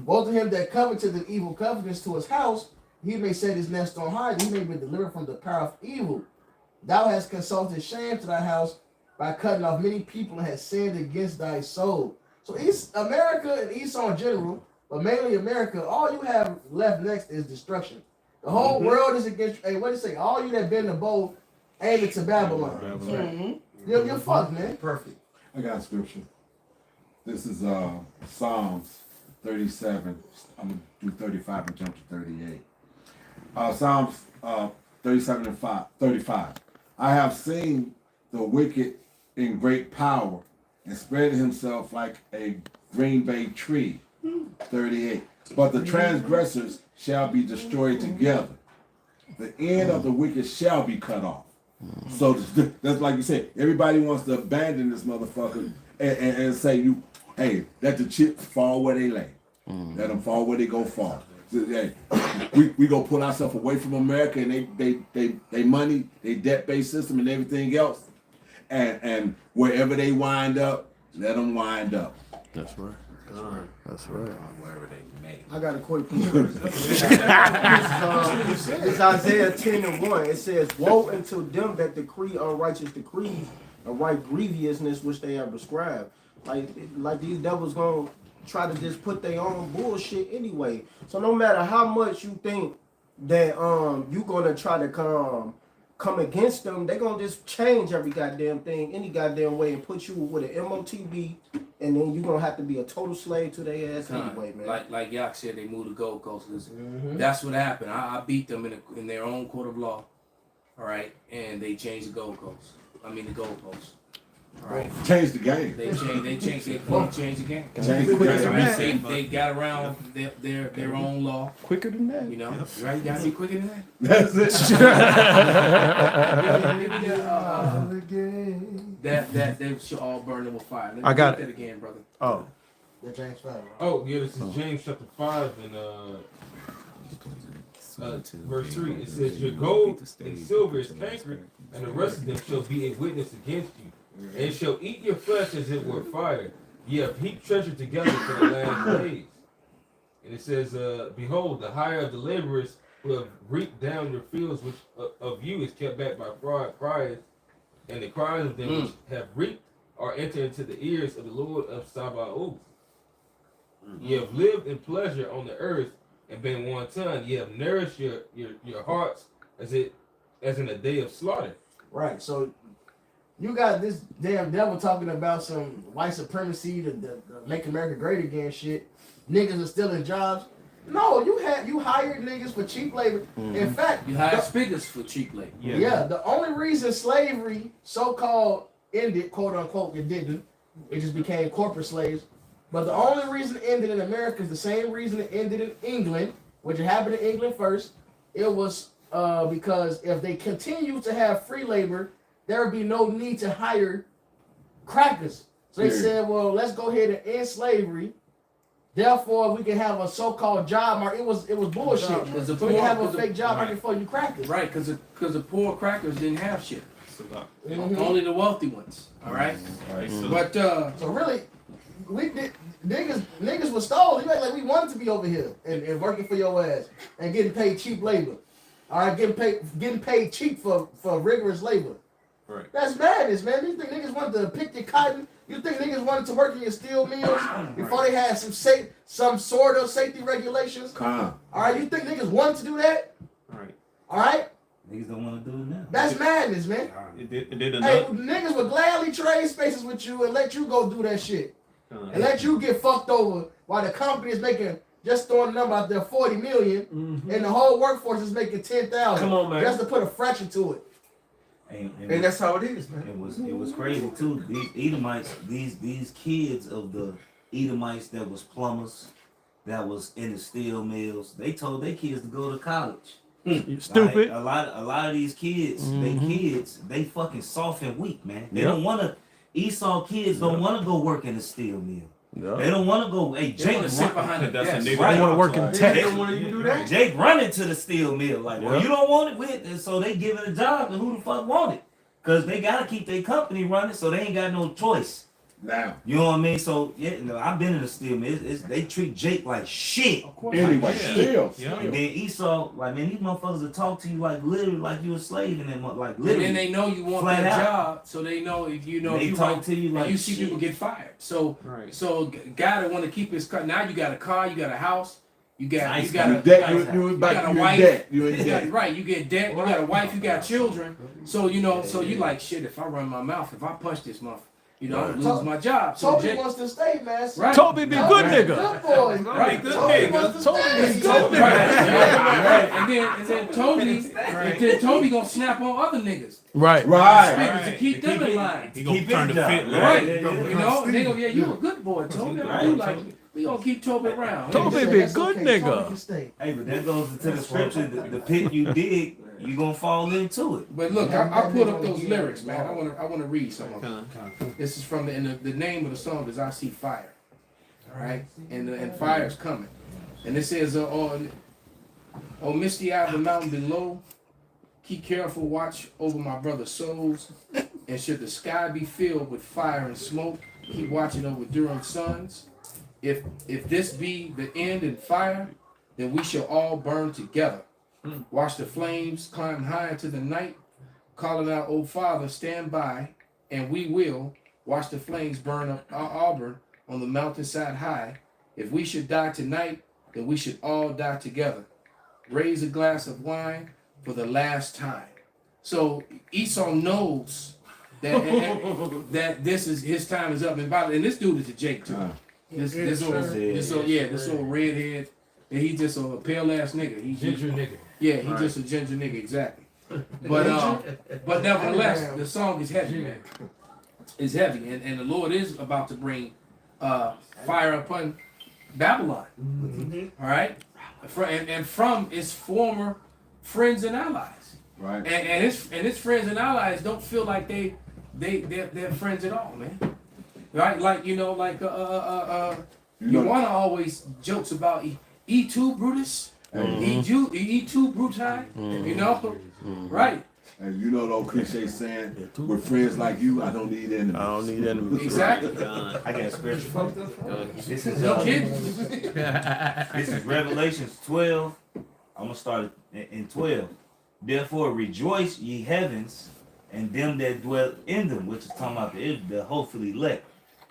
Woe to him that coveteth the evil covenants to his house, he may set his nest on high, he may be delivered from the power of evil. Thou hast consulted shame to thy house by cutting off many people and hast sinned against thy soul. So East America and Esau in general, but mainly America, all you have left next is destruction. The whole world is against you. Hey, what do you say? All you that been in the boat aiming to Babylon. You're fucked, man. Perfect. I got a scripture. This is Psalms 37. I'm gonna do 35 and jump to 38. Psalms 37 and 35. I have seen the wicked in great power and spread himself like a green bay tree. 38. But the transgressors shall be destroyed together. The end of the wicked shall be cut off. So that's like you said, everybody wants to abandon this motherfucker and say, hey, let the chips fall where they lay. Let them fall where they go fall. Hey, we go put ourselves away from America and they money, they debt-based system and everything else. And wherever they wind up, let them wind up. That's right. That's right. Wherever they may. I got a quick point. This is Isaiah 10 and 1. It says, woe unto them that decree unrighteous decrees and write grievousness which they have prescribed. Like these devils gonna try to just put their own bullshit anyway. So no matter how much you think that you gonna try to come against them, they gonna just change every goddamn thing any goddamn way and put you with an MOTB, and then you gonna have to be a total slave to their ass anyway, man. Like Yak said, they moved to Gold Coast. That's what happened. I beat them in their own court of law. All right, and they changed the Gold Coast. I mean the Gold Coast. All right. Change the game. They changed the game. Change the game. They got around their own law. Quicker than that. You know, right? You gotta be quicker than that. That's it. that they should all burn them with fire. Let me I got read it. that again, brother. Oh, The James 5. Oh, yeah, this is James chapter 5 and verse 3. It says, your gold and silver is cankered, and the rest of them shall be a witness against you, and shall eat your flesh as it were fire. Ye have heaped treasure together for the last days. And it says, behold, the hire of the laborers who have reaped down your fields, which of you is kept back by cries, and the cries of them which have reaped are entered into the ears of the Lord of Sabaoth. Ye have lived in pleasure on the earth and been wanton. Ye have nourished your hearts as in a day of slaughter. Right, so you got this damn devil talking about some white supremacy to make America great again shit. Niggas are still in jobs. No, you hired niggas for cheap labor. In fact, You hired speakers for cheap labor. yeah, the only reason slavery so-called ended, quote unquote, it didn't. It just became corporate slaves. But the only reason it ended in America is the same reason it ended in England, which it happened in England first. It was because if they continue to have free labor, there would be no need to hire crackers. So they said, well, let's go ahead and end slavery. Therefore, we can have a so-called job market. It was bullshit. So we can have a fake job market for you crackers. Right, because the poor crackers didn't have shit. Only the wealthy ones. All right. But So really, we did niggas was stolen. You act like we wanted to be over here and working for your ass and getting paid cheap labor. All right, getting paid cheap for rigorous labor. Right. That's madness, man. You think niggas wanted to pick your cotton? You think niggas wanted to work in your steel mills before they had some sort of safety regulations? Con. All right, you think niggas wanted to do that? Right. All right, Niggas don't want to do it now. that's madness, man. It did Hey, another. niggas would gladly trade spaces with you and let you go do that shit. And let you get fucked over while the company is making, just throwing a number out there, 40 million, and the whole workforce is making 10,000. Come on, man. Just to put a fraction to it. And that's how it is, man. It was crazy too. These Edomites, these kids of the Edomites that was plumbers, that was in the steel mills, they told their kids to go to college. You stupid. Like, a lot of these kids, they fucking soft and weak, man. They Yep. don't want to. Esau kids don't want to go work in the steel mill. Yeah. They don't want to go. Hey, They Jake, want to sit behind the That's a desk. nigga. Right. They want to work in They tech. don't want to even do that. Jake running to the steel mill like, well, Yeah. you don't want it with, and so they give it a job, and who the fuck want it? Cause they gotta keep their company running, so they ain't got no choice. Now. You know what I mean? So yeah, I've been in the steel mill. They treat Jake like shit. Anyway, still. And then Esau, like, man, these motherfuckers will talk to you like literally like you a slave, and then like And literally then they know you want Flat that out. job, so they know if you know they if you talk want, to you and like you see shit. people get fired. So Right. guy that want to keep his car. Now you got a car, you got a house, you got Nice you got car. a You debt, got you a in wife. debt. You in you got- debt. right, you get debt, you got a wife, you got children. So you know, so you like shit. If I run my mouth, if I punch this motherfucker, you know, I'm gonna lose my job. So Toby Jake, wants to stay, man. right, Toby be good nigga. Good boy. Right. Good Toby nigga. wants to Toby stay. is good Right. Right. And then Toby gonna snap on other niggas. Right. Right. To keep them in line. He gonna Keep turn his the job. fit Right. right. You know, they go, yeah, you a good boy, Toby. I do like you. We gonna keep Toby around. Toby He said, be "That's good okay, nigga." Toby can stay. Hey, but that goes into the scripture. The pit you dig, you gonna fall into it. But look, I put up those lyrics, man. I wanna read some of them. This is from the name of the song is I See Fire. All right, and fire's coming, and it says, "Oh misty eye of the mountain below, keep careful watch over my brother's souls, and should the sky be filled with fire and smoke, keep watching over Durham's sons. If this be the end in fire, then we shall all burn together. Watch the flames climb high into the night, calling out, oh Father, stand by, and we will watch the flames burn up our Auburn on the mountainside high. If we should die tonight, then we should all die together. Raise a glass of wine for the last time." So Esau knows that that this is his time is up. And this dude is a Jake too. This old redhead. And he just a pale ass nigga. He Ginger nigga. Yeah, he just a ginger nigga, exactly. But nevertheless, the song is heavy, man. It's heavy, and the Lord is about to bring fire upon Babylon. All right, and from its former friends and allies. Right. And his friends and allies don't feel like they're friends at all, man. Right? Like you know, like Ioana always jokes about E2 Brutus, E2 Bruti, you know, right? And you know the old cliche saying, with friends like you, I don't need enemies. I don't need enemies. Exactly. I got spiritual. This is No kidding. This is Revelations 12. I'm gonna start in 12. Therefore rejoice, ye heavens, and them that dwell in them, which is talking about the hopefully elect.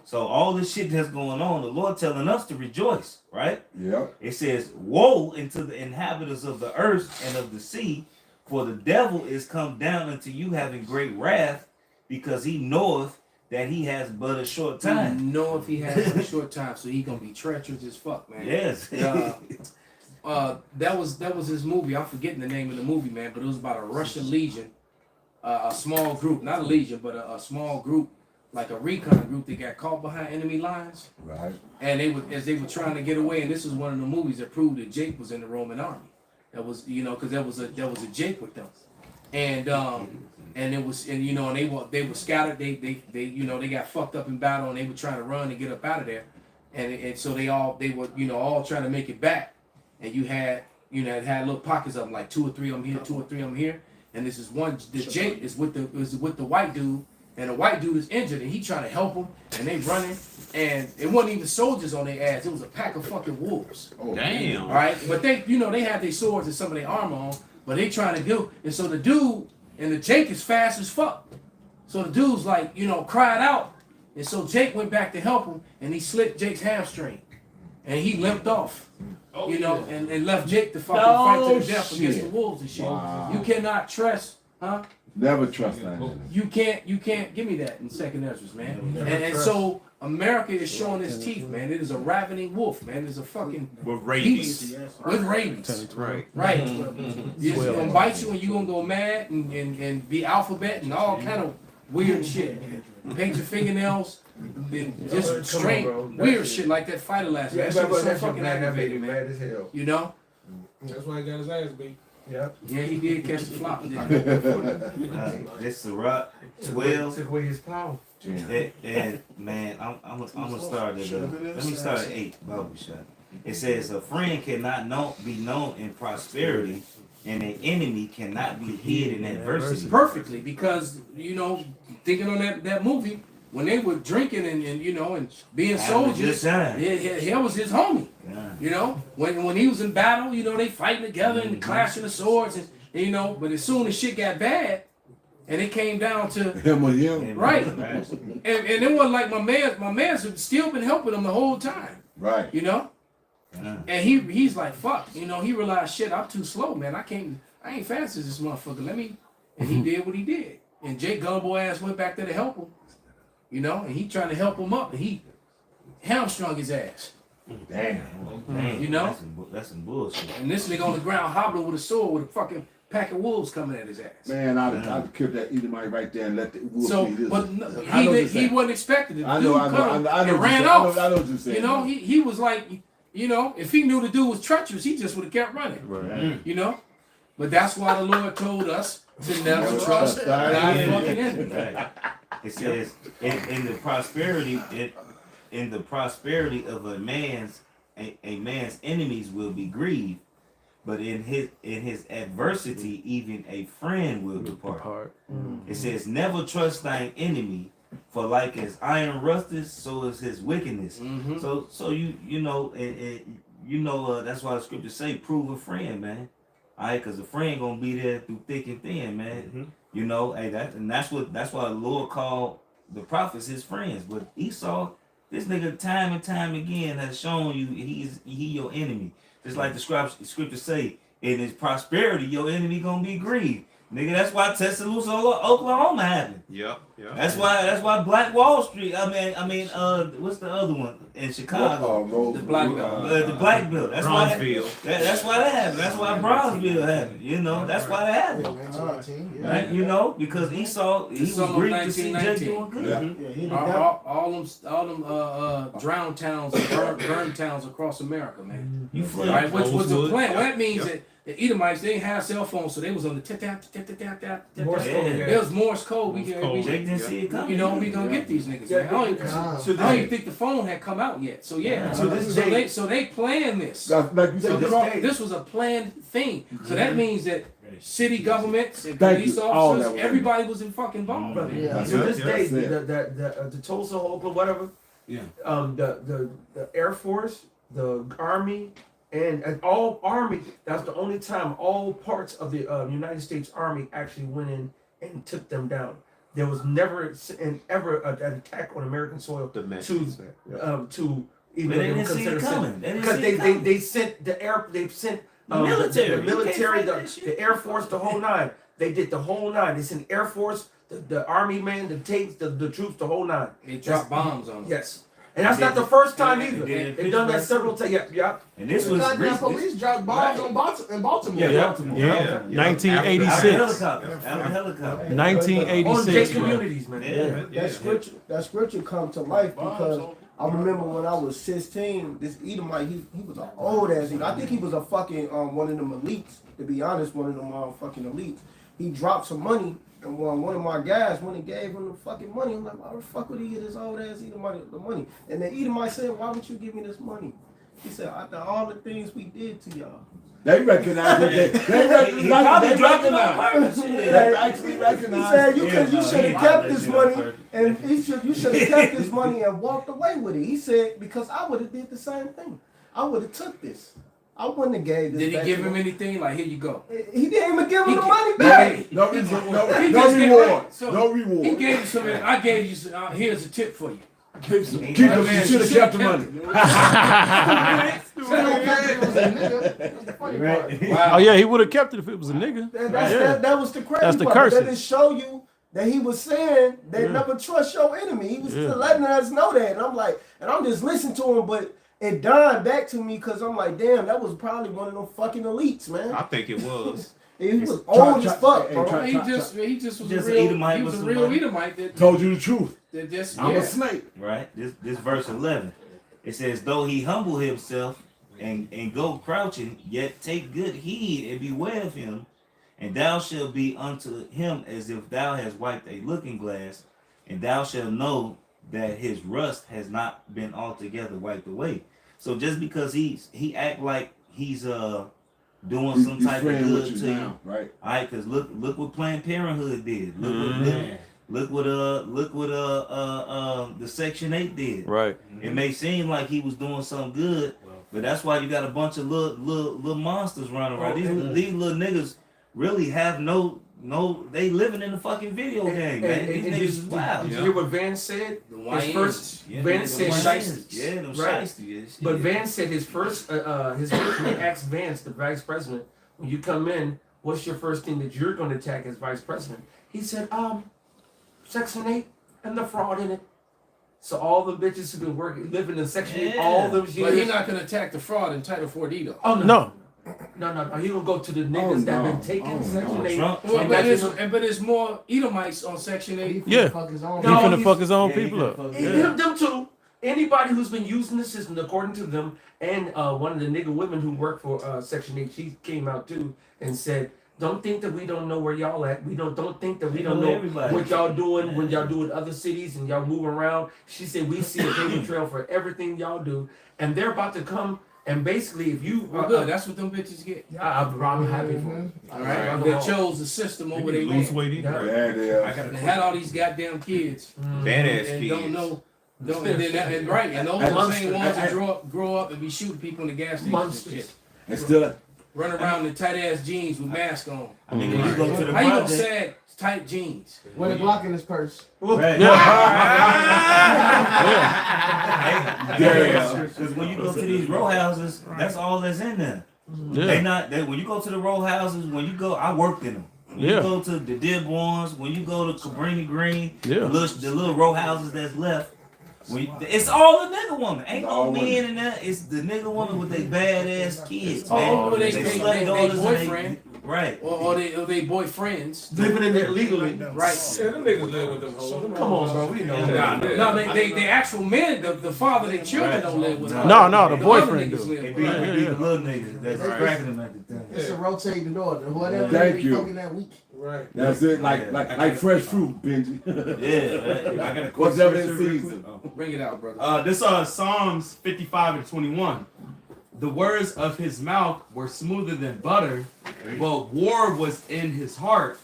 So all this shit that's going on, the Lord telling us to rejoice, right? Yep. It says, woe unto the inhabitants of the earth and of the sea, for the devil is come down unto you having great wrath, because he knoweth that he has but a short time. He know if he has a short time, so he gonna be treacherous as fuck, man. Yes. That was his movie. I'm forgetting the name of the movie, man, but it was about a Russian legion, a small group, not a legion, but a small group, like a recon group that got caught behind enemy lines. Right. And as they were trying to get away, and this was one of the movies that proved that Jake was in the Roman army. That was, you know, because there was a Jake with them, and it was, and you know, and they were scattered. They you know, they got fucked up in battle, and they were trying to run and get up out of there, and so they were, you know, all trying to make it back. And you had little pockets of them, like 2 or 3 of them here, 2 or 3 of them here, and this is one. The Jake is with the white dude. And the white dude is injured, and he trying to help him, and they running, and it wasn't even soldiers on their ass. It was a pack of fucking wolves. Oh, Damn. All right, but they, you know, they have their swords and some of their armor on, but they trying to do. And so the dude and the Jake is fast as fuck. So the dude's like, cried out. And so Jake went back to help him, and he slipped Jake's hamstring. And he limped off. And left Jake to fucking fight to the death against the wolves and shit. Wow. You cannot trust, Never trust that. You can't give me that in Second Ezra, man. And so America is showing its teeth, man. It is a ravening wolf, man. It is a fucking With rabies. beast with rabies. Right. Right. It's gonna bite you and you're gonna go mad and be alphabet and all kind of weird shit. Paint your fingernails. And just straight weird shit like that fighter last night. That shit was so fucking aggravating, man. Mad as hell. You know? That's why he got his ass beat. Yeah. Yeah, he did catch the flop. This Sirach 12. Took away his power. And man, I'm gonna start at let me start at 8. Bible shot. It says a friend cannot be known in prosperity, and an enemy cannot be hid in adversity. Perfectly, because thinking on that movie when they were drinking and being soldiers, here was his homie. Yeah. When he was in battle, they fighting together and clashing the swords and but as soon as shit got bad and it came down to Him or him. right, and it wasn't like my man's had still been helping him the whole time. Right. Yeah. And he's like, fuck, he realized, shit, I'm too slow, man. I ain't fast as this motherfucker. And he did what he did. And Jake Gumbo ass went back there to help him, and he trying to help him up, and he hamstrung his ass. Damn. That's some bullshit. And this nigga on the ground hobbling with a sword with a fucking pack of wolves coming at his ass. Man, I'd killed that Edomite right there and let the wolf So, eat his. but he wasn't expecting it. The I dude know cut him I know and what ran you- off. I know what you're saying. He was like, if he knew the dude was treacherous, he just would have kept running. Right. But that's why the Lord told us to never trust thy fucking enemy. Right. It says in the prosperity of a man's enemies will be grieved, but in his adversity even a friend will depart. It says never trust thine enemy, for like as iron rusteth, so is his wickedness. Mm-hmm. So that's why the scriptures say prove a friend, man. Alright, cause a friend gonna be there through thick and thin, man. That's why the Lord called the prophets his friends. But Esau, this nigga time and time again has shown you he your enemy. Just like the scriptures say, in his prosperity, your enemy gonna be grieved. Nigga, that's why Tuscaloosa, Oklahoma happened. Yep. That's why Black Wall Street. What's the other one in Chicago? The Black Belt. The Black Belt. That's Bronzeville. That's why that happened. That's why Bronzeville happened. That's why that happened. Right? Because Esau, he was grieved to see Jake doing good. All them drowned towns and burned towns across America, man. You flip. Right, which was a plan. Well, that means that the Edomites, they didn't have cell phones, so they was on the tap. Morse code. It was Morse code. We Jake didn't see it coming. we gonna get these niggas. Man. I don't even think the phone had come out yet. So yeah, so they planned this. Like you said, This was a planned thing. So that means that city governments and Thank police you. All officers, that was- everybody was in fucking involved. Brother, Yeah. to this day, That's the Tulsa Oklahoma, whatever. Yeah. The Air Force, the Army, and all Army. That's the only time all parts of the United States Army actually went in and took them down. There was never ever an attack on American soil to even But though they they were didn't see it considered coming. because they sent the air, they sent Military. the military, You can't fight that shit. the Air Force, the whole nine. They did the whole nine. They sent Air Force, the Army man, the tanks, the troops, the whole nine. They dropped bombs on them. Yes. And that's not the first time either. They did it in They've done that Pittsburgh. several times. Yeah. And this The was goddamn police dropped bombs on in Baltimore. Yeah. Yeah. 1986. Out of helicopter. 1986. On J bro. communities, man. Yeah. That scripture come to life because I remember when I was 16, this Edomite, he was an old ass nigga. I think he was a fucking one of them elites, to be honest, one of them fucking elites. He dropped some money, and one of my guys, when he gave him the fucking money, I'm like, why the fuck would he get this old ass Edomite the money? And the Edomite said, why would you give me this money? He said, after all the things we did to y'all. They recognize it. They recognize. They actually recognize. He said, you should have kept this money, and you should have kept this money and walked away with it. He said, because I would have did the same thing. I would have took this. I wouldn't have gave this. Did he back give to him anything? Like, here you go. He didn't even give him the He- money back. No, He no just gave- reward. so No He reward. gave you some. I gave you some. Here's a tip for you. Keep it. You should have kept the money. Oh yeah, he would have kept it if it was a nigga. That was the crazy That's the part. curses. That it show you that he was saying that never trust your enemy. He was letting us know that, and I'm like, and I'm just listening to him, but it dawned back to me because I'm like, damn, that was probably one of them fucking elites, man. I think it was. He was old as fuck, bro. He just was Just a real Edomite He was with a some real money. Edomite that Told you the truth. just I'm yeah. a snake. Right? This verse 11. It says, though he humble himself and go crouching, yet take good heed and beware of him, and thou shalt be unto him as if thou hast wiped a looking glass, and thou shalt know that his rust has not been altogether wiped away. So just because he act like he's doing some type of friend with good you to you, now, right? all right? Because look what Planned Parenthood did. Look what the Section 8 did. Right. It may seem like he was doing something good, but that's why you got a bunch of little monsters running around. These little niggas really have no they living in the fucking video game, man. These niggas is wild. Did you hear what Vance said? The His YNs. first, Yeah, Vance said shiesty. Yeah, them Right. shiesty. But Vance said his first when they asked Vance, the vice president, when you come in, what's your first thing that you're going to attack as vice president? He said, Section 8 and the fraud in it. So all the bitches who've been working, living in Section 8 all those years. But he's not gonna attack the fraud in Title 4D though. Oh No. No. He gonna go to the niggas that been taking Section 8. Trump. Well, and but that's it's more Edomites on Section 8. Yeah. Fuck his own. He No, finna he's- fuck his own Yeah, he people finna up. fuck his- Yeah. Them too. Anybody who's been using the system, according to them, and one of the nigga women who work for Section 8, she came out too and said, "Don't think that we don't know where y'all at. We don't think that we don't know Everybody. what y'all doing when y'all do in other cities and y'all moving around." She said, "We see a paper trail for everything y'all do, and they're about to come." And basically, if you Well, good. That's what them bitches get. I'm happy for them. All right. They chose the system over their Lose man. weight eating. Yeah. Yeah, they are. I got They had all these goddamn kids Badass and kids. don't know. And right, and those are the same ones that grow up and be shooting people in the gas station and shit. And still, Run around in tight ass jeans with masks on. I mean, when you go to the How you gonna project, sag tight jeans? With a Glock in his purse. right? Yeah. Because when you go to these row houses, that's all that's in there. They when you go to the row houses, when you go, I worked in them. When you Yeah. go to the Dearborns, when you go to Cabrini Green, Yeah. the little row houses that's left, it's all the nigga woman. Ain't no All men in there. It's the nigga woman with they badass kids, man. Oh, they slut they daughters and boyfriend. right. Or they boyfriends. living in there legally. Right. Yeah, them niggas live with them hoes. Come on, bro. We know Yeah. that. No, they actual men, the father, their children don't live with them. No, the other boyfriend niggas do. live It with be, them. it be the little niggas that's cracking them at the time. It's a rotating order. Whatever Thank they you. fucking that week. Right. that's it. Like fresh fruit, Benji. Yeah, I got a quick Whatever in scripture real season. quick. Bring it out, brother. This Psalms 55:21. The words of his mouth were smoother than butter, but war was in his heart.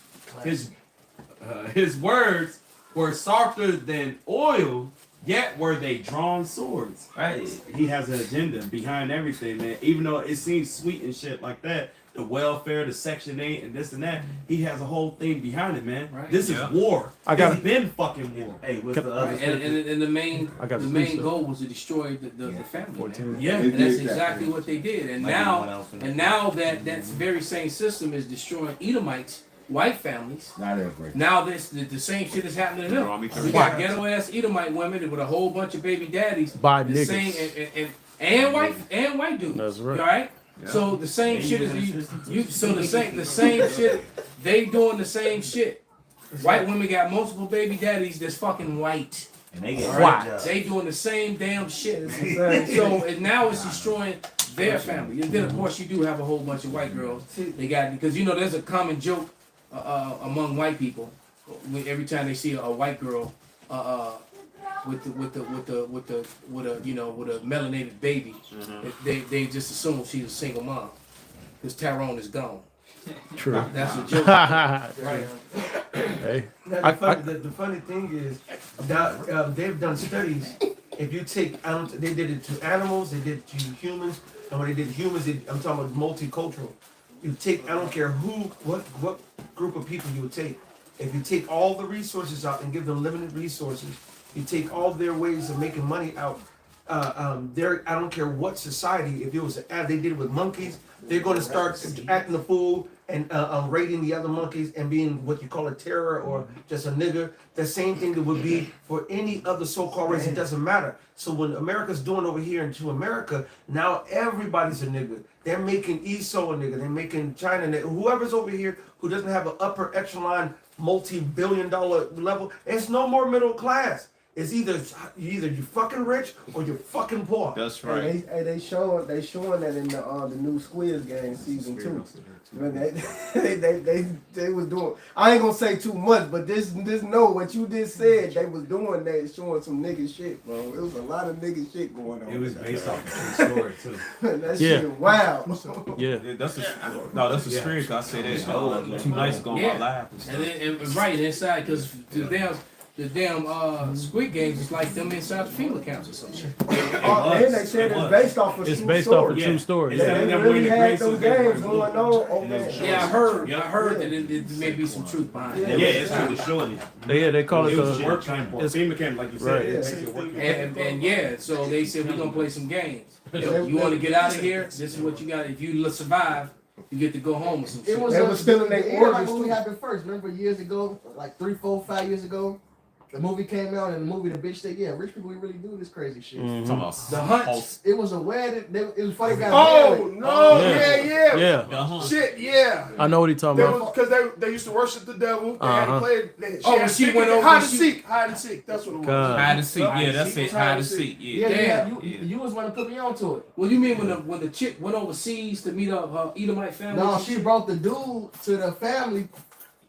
His words were softer than oil, yet were they drawn swords. right. He has an agenda behind everything, man. Even though it seems sweet and shit like that, the welfare, the Section 8, and this and that, he has a whole thing behind it, man. Right. This is war. I got It's been fucking war. Hey, what's the other? Right. And the main I got the the main pizza. goal was to destroy the family. Man. Yeah. And that's exactly what they did. And Like now anyone else in and now that very same system is destroying Edomites, white families. Not every. Now the same shit is happening to them. We got ghetto ass Edomite women with a whole bunch of baby daddies. By The niggas. same and white dudes. That's right. All right. So the same shit is the same shit. They doing the same shit. White women got multiple baby daddies that's fucking white. And they get Right. jobs. They doing the same damn shit. So and now it's destroying their family. And then of course you do have a whole bunch of white girls. They got because you know there's a common joke among white people. Every time they see a white girl with a melanated baby, they just assume she's a single mom because Tyrone is gone. True. That's a joke. Hey. The funny thing is that they've done studies If you take, they did it to animals, they did it to humans, and when they did humans, I'm talking about multicultural. You take, I don't care what group of people you would take. If you take all the resources out and give them limited resources, you take all their ways of making money out. I don't care what society. If it was, they did it with monkeys, they're going to start acting a fool and raiding the other monkeys and being what you call a terror or just a nigger. The same thing that would be for any other so-called race. It doesn't matter. So when America's doing over here into America, now everybody's a nigger. They're making Esau a nigger. They're making China a nigger. Whoever's over here who doesn't have an upper echelon, multi-billion-dollar level, it's no more middle class. It's either you fucking rich or you're fucking poor. That's Hey, they showing that in the new Squid Game season 2. They was doing. I ain't gonna say too much, but this know what you just said. They was doing that, showing some nigga shit, bro. It was a lot of nigga shit going on. It was based off a true story too. That shit wow. Yeah. That's a spirit. I say that 2 nights ago on my live. And right inside, because the damn Squid Games is like them inside the FEMA camps or something. And they said it's based off a It's true based story. off a true story. Yeah, Instead they of them really winning had races, those they games were going on there. Yeah, I heard that it may be some truth behind it. Yeah, it's true, surely. They call it It was the work camp, FEMA camp, like you said. Right. It makes it work camp. And yeah, so they said we're gonna play some games. You want to get out of here? This is what you got. If you survive, you get to go home or some shit. It was, They was still in their like origins, when we too. happened first. Remember years ago, like 3, 4, 5 years ago, the movie came out and the movie the bitch said, "Yeah, rich people we really do this crazy shit." Mhm. Talking about The Hunt. It was a wedding. It was funny guys. Oh no! Yeah. Yeah, Yeah. the hunt. Shit, yeah. I know what he talking about. Because they used to worship the devil. They had to Uh-huh. play. When she went over, hide and seek. Hide and seek. That's what it was. God. Hide and seek. Yeah, that's it. Hide and seek. Yeah, Yeah. you was one to put me onto it. Well, you mean when the chick went overseas to meet up her Edomite family? No, she brought the dude to the family.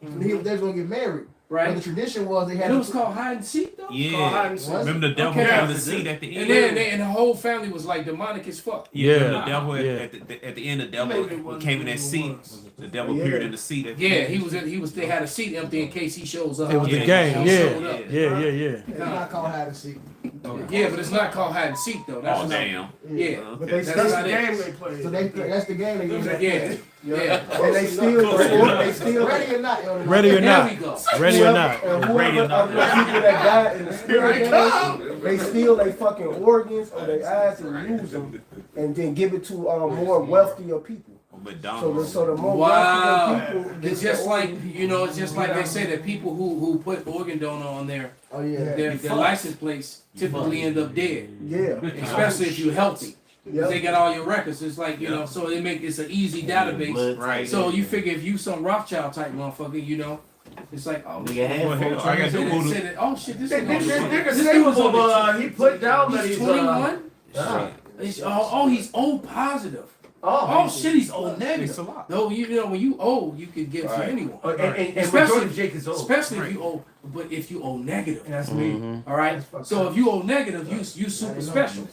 They was gonna get married. But the right. tradition was they had. And it was called hide and seek though. Called hide Yeah. and seek. Remember the devil Okay. had the seat at the And end? then and the whole family was like demonic as fuck. Yeah, Yeah. the devil Yeah. at the end, the devil came in that seat. The devil appeared in the seat. At the Yeah, end. he was. They had a seat empty in case he shows up. It was the Yeah. game. He Yeah. showed up. Yeah. It's not called hide and seek. Yeah, but it's not called hide and seek though. That's Oh not- damn! Yeah. But they That's still, not The it. game they played. So that's the game they use. Yeah. Yeah. and they still Ready or not, Elder? Ready or There not. we go. Ready or not. Whoever of the people that died in the spirit game, they steal their fucking organs or their eyes and use them, and then give it to more wealthier people. McDonald's. So the more Wow. wealthier people, get It's just the like organs. it's just like they say that people who put organ donor on their Oh yeah. their license plates typically end up dead, Yeah. especially if you're healthy. Yep. They got all your records. It's like so they make it's an easy database. Right. So you figure if you some Rothschild type motherfucker, it's like oh Nigga, handful. I got Say the that- voodoo. say that, oh shit, this This nigga nigga was on he put down that he's he's 21. He's O positive. Oh shit, he's O negative. No, you know when you O, you can get it for anyone. and Especially- Jordan Jake is old. Especially if you O, but if you O negative. That's me. All right. So if you O negative, you super special.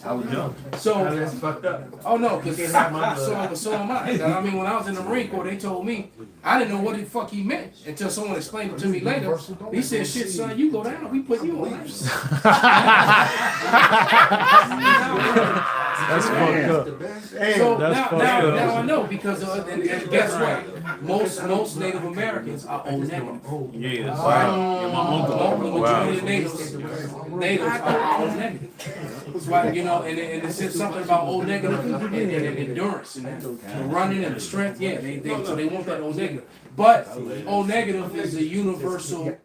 So That's fucked up. oh no, because You can't have my blood. so am I. I mean, when I was in the Marine Corps, they told me I didn't know what the fuck he meant until someone explained it to me later. He said, "Shit, son, you go down, we put you on ice." That's fucked up. So That's now fucked up. I know because and guess what? Most Native Americans are O negative. Yeah, that's right. Yeah, my uncle. The majority of natives are O negative. That's why and it says something about O negative and endurance and the running and the strength. Yeah, so they want that O negative. But O negative is a universal.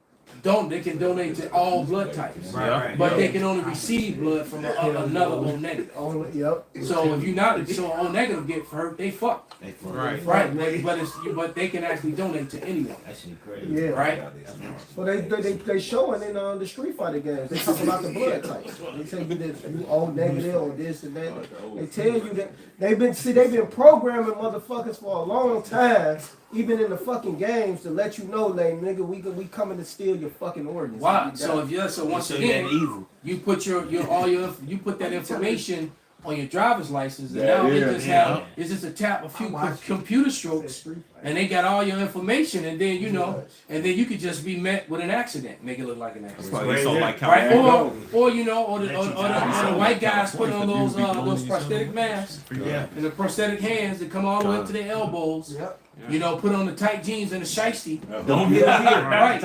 They can donate to all blood types, Right. but they can only receive blood from another O negative. Yep. So if you're not, O negative get hurt, they fuck. Right. Right, but they can actually donate to anyone. That shit crazy. Yeah. Right? Well, they showing in the Street Fighter games. They talk about the blood types. They tell you that you O negative or this and that. They tell you that they've been programming motherfuckers for a long time, even in the fucking games, to let you know, like nigga, we coming to steal your fucking organs. Wow. So once So that again, evil. you put you put that information on your driver's license, and Yeah, now yeah, they just have it's just a tap a few computer strokes, and they got all your information, and then and then you could just be met with an accident, make it look like an accident. It's all like Right, California. or the white guys put on those prosthetic masks and the prosthetic hands that come all the way up to their elbows. Yep. Put on the tight jeans and the shiesty. Don't hit him here. Right.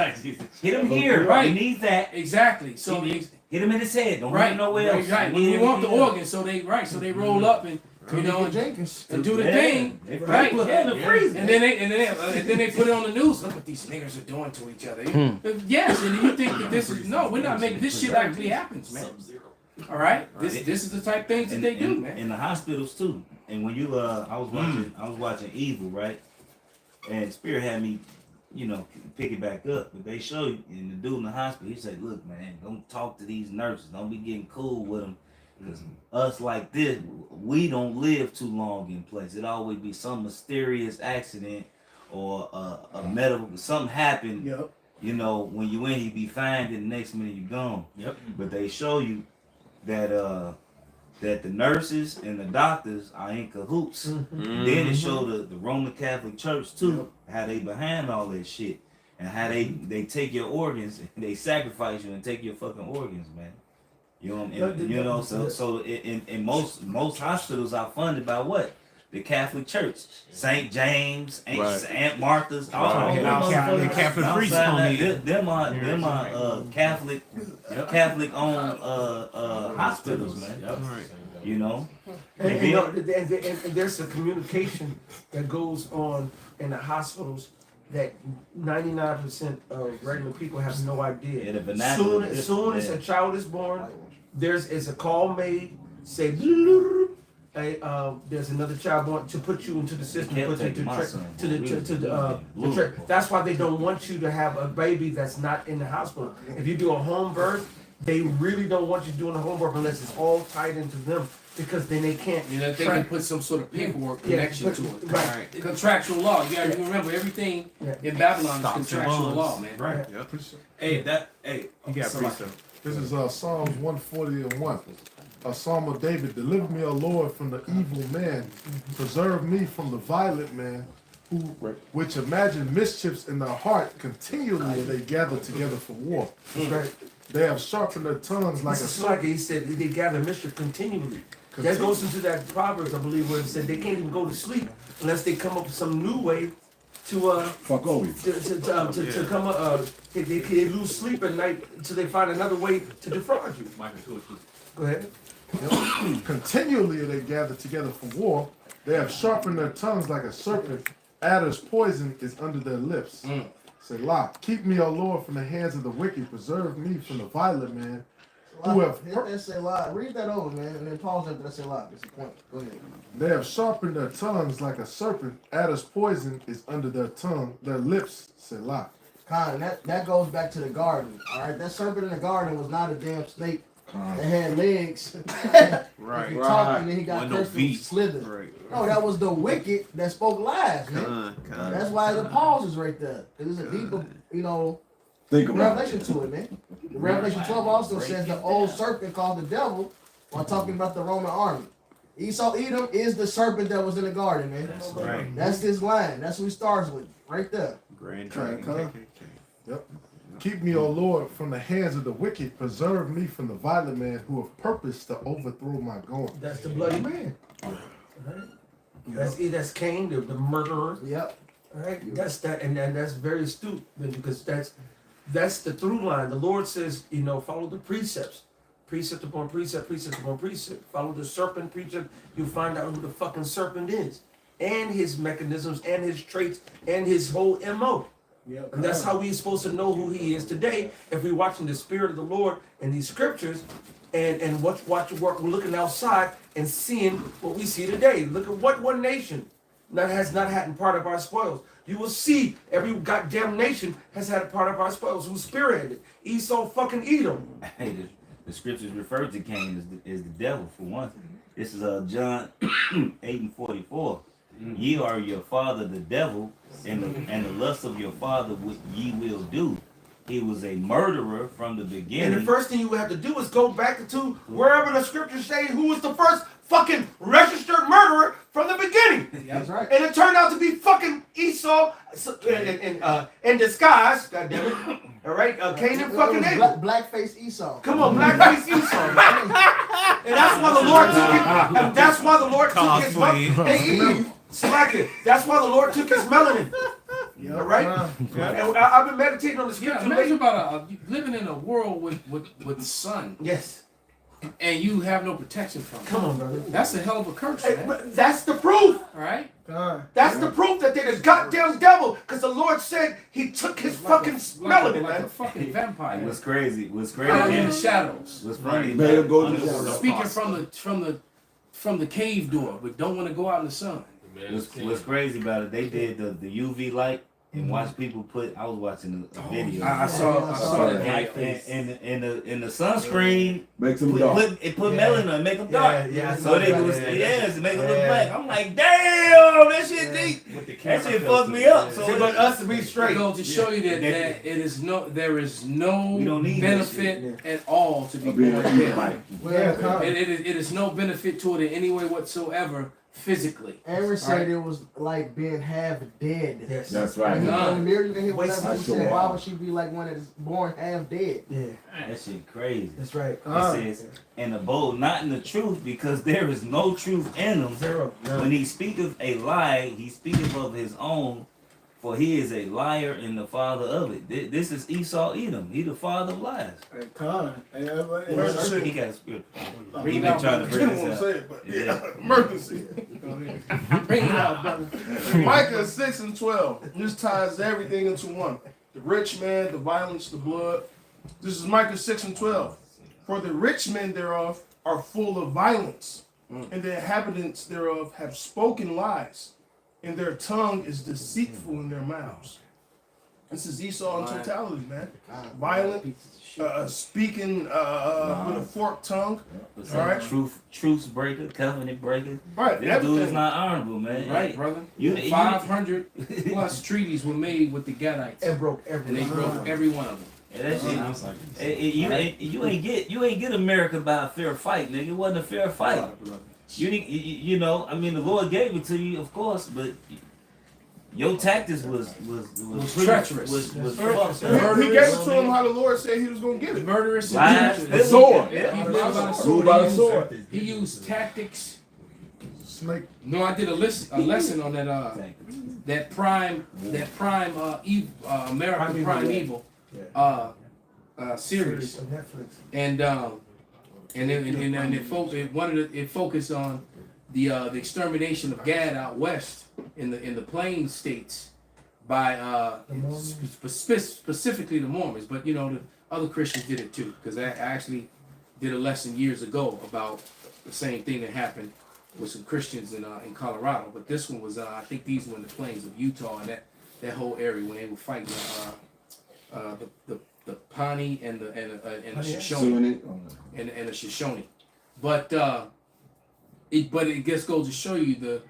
Hit him here. Right. You need that. Exactly. So hit him in his head. Don't hit right, him nowhere else. right. You We need want the anything else. organ, so they roll up and and Jenkins. do the Yeah. thing. They Right. put it Yeah. in the freezer. And then they put it on the news. Look what these niggas are doing to each other. Yes, and you think that this is we're not making this shit actually happens, man. All right, this is the type of things that they do, man. In the hospitals too. And when you I was watching Evil, right? And Spirit had me, pick it back up. But they show you, and the dude in the hospital, he said, "Look, man, don't talk to these nurses. Don't be getting cool with them, because us like this, we don't live too long in place. It always be some mysterious accident or a medical something happened. Yep. When you in, you be fine, and the next minute you gone. Yep. But they show you that that the nurses and the doctors are in cahoots. Then it showed the Roman Catholic Church too, how they behind all that shit, and how they take your organs and they sacrifice you and take your fucking organs, man. So in most hospitals are funded by what? The Catholic Church, St. James, Aunt Martha's, all The Catholic priests on here. them are Catholic owned hospitals, man. And there's a communication that goes on in the hospitals that 99% of regular people have no idea. Yeah, the vernacular. As soon as a child is born, is a call made, say, there's another child born to put you into the system, put you to that's why they don't want you to have a baby that's not in the hospital. If you do a home birth, they really don't want you doing a home birth unless it's all tied into them, because then they can't. They can put some sort of paperwork connection to it. Right. Contractual law. You gotta remember everything in Babylon is contractual law, man. Right. Hey, you got somebody- This is Psalms 140:1. A psalm of David. Deliver me, O Lord, from the evil man. Preserve me from the violent man, which imagine mischiefs in their heart continually. They gather together for war. Right. They have sharpened their tongues like a It's sword. like he said, they gather mischief continually. That goes into that Proverbs, I believe, where it said they can't even go to sleep unless they come up with some new way to Fuck over you. to come up. They lose sleep at night until they find another way to defraud you. Go ahead. Continually they gather together for war. They have sharpened their tongues like a serpent. Adder's poison is under their lips. Selah. Keep me, O Lord, from the hands of the wicked. Preserve me from the violent man. Who have Hit that Selah. Read that over, man, and then pause after that Selah. It's the point. Go ahead. They have sharpened their tongues like a serpent. Adder's poison is under their tongue. Their lips, Selah. Con, that goes back to the garden. All right, that serpent in the garden was not a damn snake that had legs. Right. He talked and then he got Wasn't no cursed and beast. slithered. Right. No, that was the wicked that spoke lies, man. That's why the pause is right there. There's a deeper, Think about it. revelation to it, man. The Revelation 12 also says the old serpent called the devil while talking about the Roman army. Esau Edom is the serpent that was in the garden, man. That's right. That's his line. That's who he starts with, right there. Grand Okay, Dragon. Yep. Keep me, O Lord, from the hands of the wicked. Preserve me from the violent man who have purposed to overthrow my going. That's the bloody man. Right? That's Cain, the murderer. Yep. All right, that's that, and that's very astute, because that's the through line. The Lord says, follow the precepts, precept upon precept, precept upon precept. Follow the serpent precept. You find out who the fucking serpent is, and his mechanisms, and his traits, and his whole MO. Yep. And that's how we're supposed to know who he is today. If we're watching the Spirit of the Lord in these scriptures, and we're looking outside and seeing what we see today. Look at what one nation that has not had part of our spoils. You will see every goddamn nation has had a part of our spoils. Who spearheaded it? Esau fucking Edom. Hey, the scriptures refer to Cain as the devil for one. This is John 8:44. Ye are your father the devil, and the lust of your father which ye will do. He was a murderer from the beginning. And the first thing you have to do is go back to wherever the scriptures say who was the first fucking registered murderer from the beginning. That's right. And it turned out to be fucking Esau in disguise, goddammit. All right, Cain and fucking Abel. Blackface Esau. Come on, blackface Esau. And that's why the Lord took it. And that's why the Lord took his Hey, slack it. That's why the Lord took his melanin. All right. And I've been meditating on the Yeah, scripture. imagine lately. about living in a world with the sun, Yes. and you have no protection from it. Come on, brother. That's a hell of a curse, Hey, man. but that's the proof. All right. That's the proof that they're the goddamn devil. Because the Lord said he took his fucking melanin, like a man. fucking vampire. What's crazy? What's Out in the crazy? shadows. What's funny? Better go to Underwater the Speaking apostle. from the cave door, but don't want to go out in the sun. What's crazy about it? They did the UV light and watch people put. I was watching a video. I saw And, that. in the sunscreen, Make them dark. it put melanin and make them dark. Yeah, I saw So they that. was Yeah. to make them look black. I'm like, damn, that shit deep. That shit fucked me up. So See, but us to be straight. It goes to show you that there is no We don't need benefit at all to be Of being born an dead. Edomite. Well, It is no benefit to it in any way whatsoever physically. Aaron said it was like being half dead. That's When right. he Nah. in the mirror, you can hear Wait, whatever he that's so said. Why wild. would she be like one that is born half dead? Yeah, that shit crazy. that's right. It says, and abode not in the truth, because there is no truth in him. Zero. When he speaketh a lie, he speaketh of his own, for he is a liar and the father of it. This is Esau Edom. He the father of lies. He got a spirit. He been trying to bring this out. Emergency. Bring it out, brother. Micah 6:12. This ties everything into one. The rich man, the violence, the blood. This is Micah 6:12. For the rich men thereof are full of violence, and the inhabitants thereof have spoken lies, and their tongue is deceitful in their mouths. This is Esau in totality, man. Violent, speaking with a forked tongue. But All right. Truth breaker, covenant breaker. Right, This dude everything. is not honorable, man. Right, brother. You 500 plus treaties were made with the Gadites, And broke and every they broke every one of them. Yeah, that shit. You ain't get America by a fair fight, nigga. It wasn't a fair fight. You know, I mean, the Lord gave it to you, of course, but your tactics was treacherous. Was That's fucked right. up. He gave it to him how the Lord said he was going to get it. Murderous Lies. and The treacherous. sword. Yeah, he lived by the Ruled sword. by the sword. He used tactics. Snake. No, I did a lesson on that prime American Primeval series, and it focused on the extermination of Gad out west in the Plains states by specifically the Mormons, but you know the other Christians did it too, because I actually did a lesson years ago about the same thing that happened with some Christians in Colorado, but this one was I think these were in the plains of Utah and that whole area when they were fighting the Pawnee and the Shoshone and the Shoshone, but it just goes to show you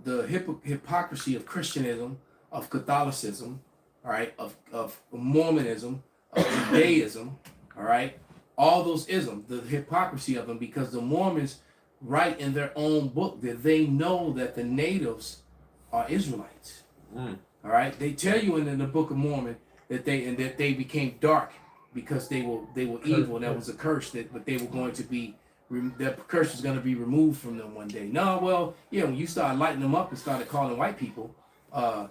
the hypocrisy of Christianism, of Catholicism, all right, of Mormonism, of Judaism, all right, all those isms, the hypocrisy of them, because the Mormons write in their own book that they know that the natives are Israelites. All right, they tell you in the Book of Mormon that they became dark because they were evil, and that was a curse but they were going to be that curse was going to be removed from them one day. No, well, yeah, when you started lighting them up and started calling white people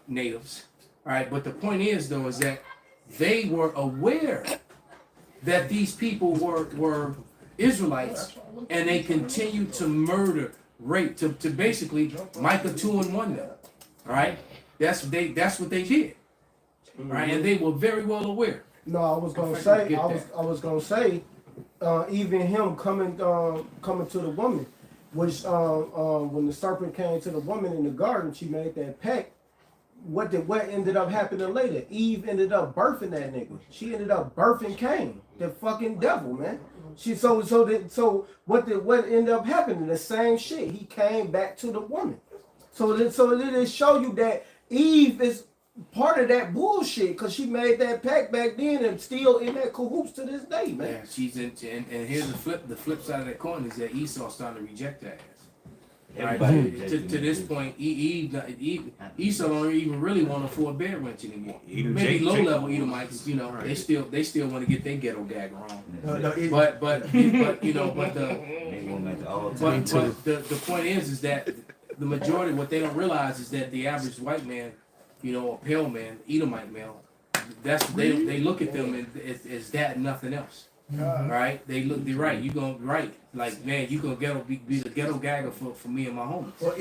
natives, all right. But the point is though is that they were aware that these people were Israelites, and they continued to murder, rape, to basically Micah 2:1 them. All right, that's what they did. Right, and they were very well aware. No, I was gonna I say, get I was gonna say, even him coming to the woman, which when the serpent came to the woman in the garden, she made that pact. What ended up happening later? Eve ended up birthing that nigga. She ended up birthing Cain, the fucking devil, man. What ended up happening? The same shit. He came back to the woman. So it did show you that Eve is part of that bullshit because she made that pact back then and still in that cahoots to this day, man. Yeah, she's in, and here's the flip side of that coin is that Esau starting to reject that ass. Right? Everybody To rejected this him. point, Esau don't even really want to afford bed rent anymore. Edom, Maybe Jake- low Jake- level Edomites, you know, they still want to get their ghetto gag wrong. But you know, but the They want to make the all but, time. but the point is that the majority, what they don't realize is that the average white man, you know, a pale man, Edomite male, that's they look at them as that and nothing else. Right? They look, they're right. You gonna like, man, you gonna be the ghetto gagger for me and my homies. Well,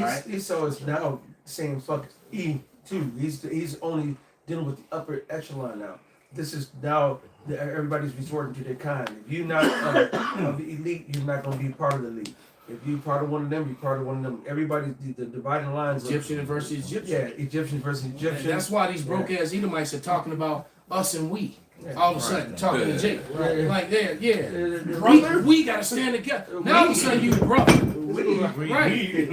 Right. Esau is now saying fuck E too. He's only dealing with the upper echelon now. This is now everybody's resorting to their kind. If you're not of the elite, you're not going to be part of the elite. If you're part of one of them, you're part of one of them. Everybody's the dividing lines. Egyptian versus Egyptian. Yeah, Egyptian versus Egyptian. And that's why these broke ass Edomites are talking about us and we. All of a sudden, talking to Jake. Like, we gotta stand together. Now all of a sudden, you brother. Right.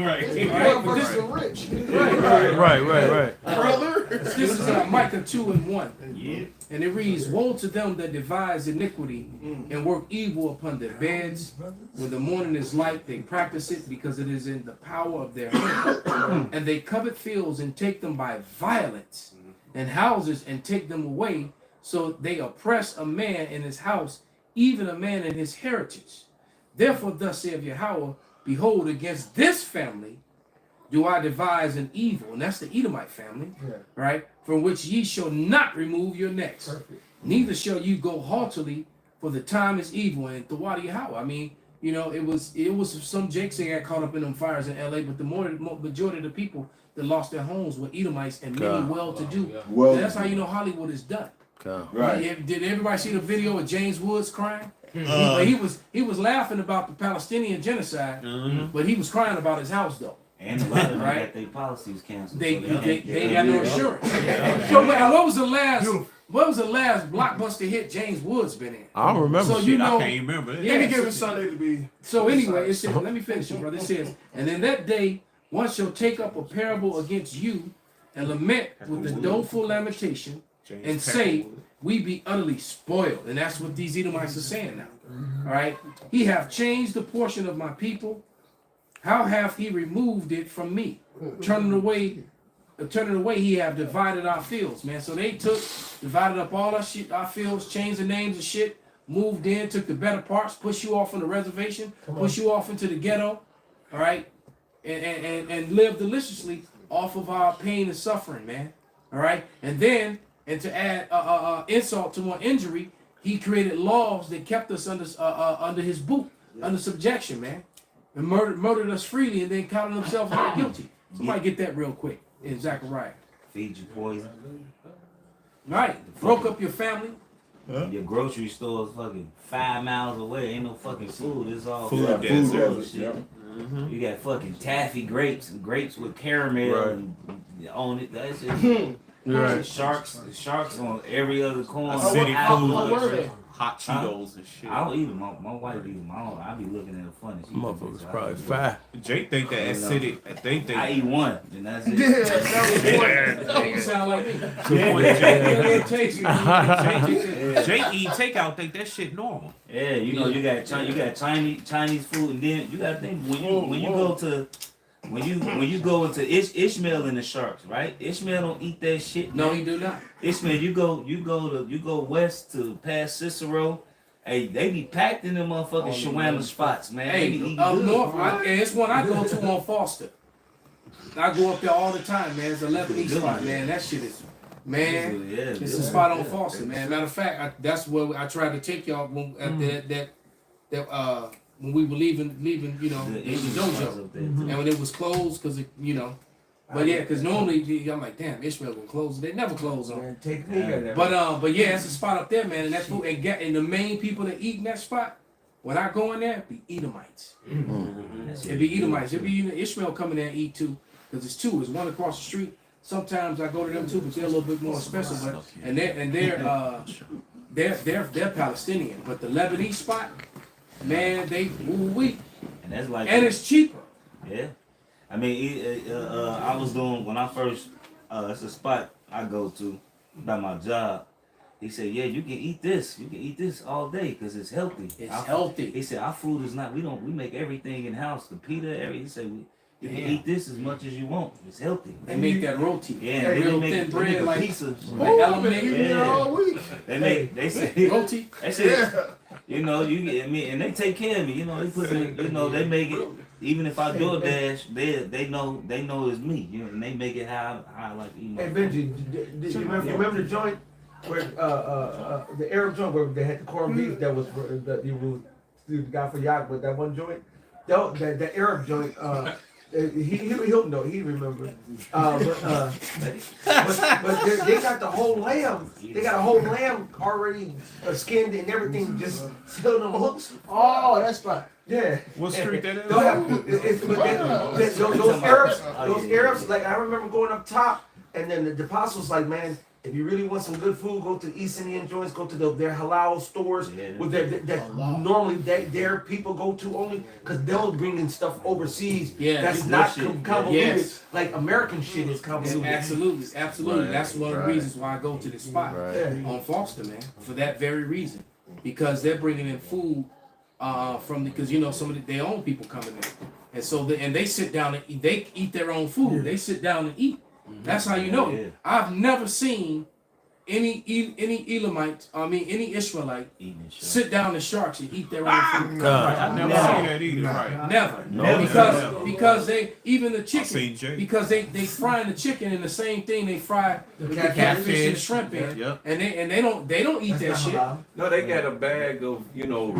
But this is rich. Right. Brother. This is Micah 2:1. Yeah. And it reads, woe to them that devise iniquity and work evil upon their beds. When the morning is light, they practice it because it is in the power of their hand. And they covet fields and take them by violence, and houses and take them away. So they oppress a man in his house, even a man in his heritage. Therefore, thus saith Yahweh, behold, against this family do I devise an evil, and that's the Edomite family, right? From which ye shall not remove your necks, neither shall you go haughtily, for the time is evil. And the Wadi Yahweh, I mean, you know, it was some Jakes that got caught up in them fires in LA, but the majority of the people that lost their homes were Edomites and many well-to-do. Well, That's how you know Hollywood is done. right. Did everybody see the video of James Woods crying? He was laughing about the Palestinian genocide, but he was crying about his house though. And a lot of them Right. got their policies canceled. They so can't ain't got no insurance. So what was the last blockbuster hit James Woods been in? I don't remember. So you know, I can't remember it. yeah, Given Sunday to be. so anyway, it says, let me finish it, brother. It says, and in that day one shall take up a parable against you and lament with the doleful lamentation and say, we be utterly spoiled. And that's what these Edomites are saying now. All right. He hath changed the portion of my people. How hath he removed it from me? Turning away, he have divided our fields, man. So they divided up all our shit, our fields, changed the names of shit, moved in, took the better parts, pushed you off on the reservation, pushed you off into the ghetto, all right, and lived deliciously off of our pain and suffering, man. All right, and to add insult to more injury, he created laws that kept us under his boot, under subjection, man. And murdered us freely and then counted themselves not guilty. Somebody get that real quick in Zechariah. Feed you poison. Right. Broke up your family. Your grocery store is fucking 5 miles away. Ain't no fucking food. It's all Food fucking desert. bullshit. You got fucking taffy grapes and grapes with caramel and on it. That's it. Right. Sharks on every other corner. City What were food, they? hot Cheetos and shit. I don't eat them. My wife eats them. I be looking at her funny. She Motherfuckers thinks I probably eat fat. Jake think that acidic. They think. I eat one, and that's it. You sound like me. Jake eat takeout. Think that shit normal. Yeah, you know you got Chinese food, and then you got to think when you go to when you go into Ishmael and the Sharks, right? Ishmael don't eat that shit. No, man. he do not. Ishmael, you go west to past Cicero. Hey, they be packed in them motherfucking shawarma spots, man. They be Hey, eating up good, north, bro. it's one I go to on Foster. I go up there all the time, man. It's a Lebanese spot, man. That shit is, man. Yeah, It's yeah. a spot on Foster, man. Matter of fact, that's where I tried to take y'all when, when we were leaving, you know, The the Asian spots dojo, up there. and when it was closed, cause you know. But yeah, cause normally I'm like, damn, Ishmael gonna close. They never close on. Man, take me at that. But yeah, it's a spot up there, man, and that food and the main people that eat in that spot, when I go in there, be Edomites. It be Edomites. It be Ishmael coming there and eat too, cause it's two. It's one across the street. Sometimes I go to them too, but they're a little bit more special. But they're Palestinian. But the Lebanese spot, man, they weak, And that's like and it's cheaper. Yeah, I mean, I was doing when I first. It's a spot I go to by my job, He said, yeah, you can eat this. You can eat this all day because it's healthy. It's healthy. He said, our food is not, we make everything in house. The pita, everything. He said, you can eat this as much as you want. It's healthy. They make that roti. Yeah, real they thin make bread like pizza. Element. They say Roti. They say, you know, you get me, and they take care of me. You know, they put me, you know, they make it. Even if I do a dash, they know it's me. You know, and they make it how I like to eat. Hey Benji, did you remember the joint where the Arab joint where they had the corned beef that was that you got for Yak, but that one joint, that Arab joint, he'll know, he remember. But they got the whole lamb. They got a whole lamb already skinned and everything, just still on the hooks. Oh, that's fine. Yeah. What street that is? They'll have, those Arabs, like I remember going up top, and then the apostles like, man, if you really want some good food, go to the East Indian joints, go to their halal stores with that normally their people go to only, because they'll bring in stuff overseas. Yeah, that's not convoluted. Yes. Like American shit is convoluted. Absolutely. Right, That's one of the reasons why I go to this spot on Foster, man, for that very reason, because they're bringing in food from because you know some of their own people coming in, and so they sit down and eat, they eat their own food. They sit down and eat. That's how you know. I've never seen any Elamite, any Ishmaelite sit down in sharks and eat their own food. I've never seen that either. Right. Never. Because they even the chicken because they frying the chicken in the same thing they fry the catfish and the shrimp in. And they don't eat that shit. No, they got a bag of,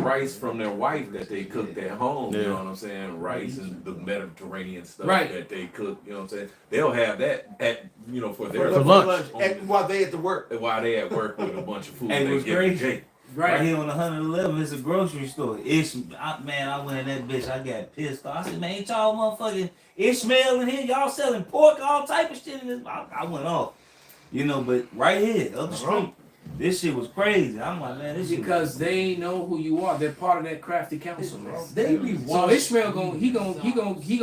rice from their wife that they cooked at home. You know what I'm saying? Rice and the Mediterranean stuff that they cook, you know what I'm saying? They'll have that at for their lunch. While they at the work. While they at work with a bunch of food. And they what's give crazy, Jake. right here on 111, it's a grocery store. I went in that bitch, I got pissed off. I said, man, ain't y'all motherfucking Ishmael in here? Y'all selling pork, all type of shit in this? I went off. But right here, up the street, this shit was crazy. I'm like, man, this shit because they know who you are. They're part of that crafty council, man. They be so Ishmael gonna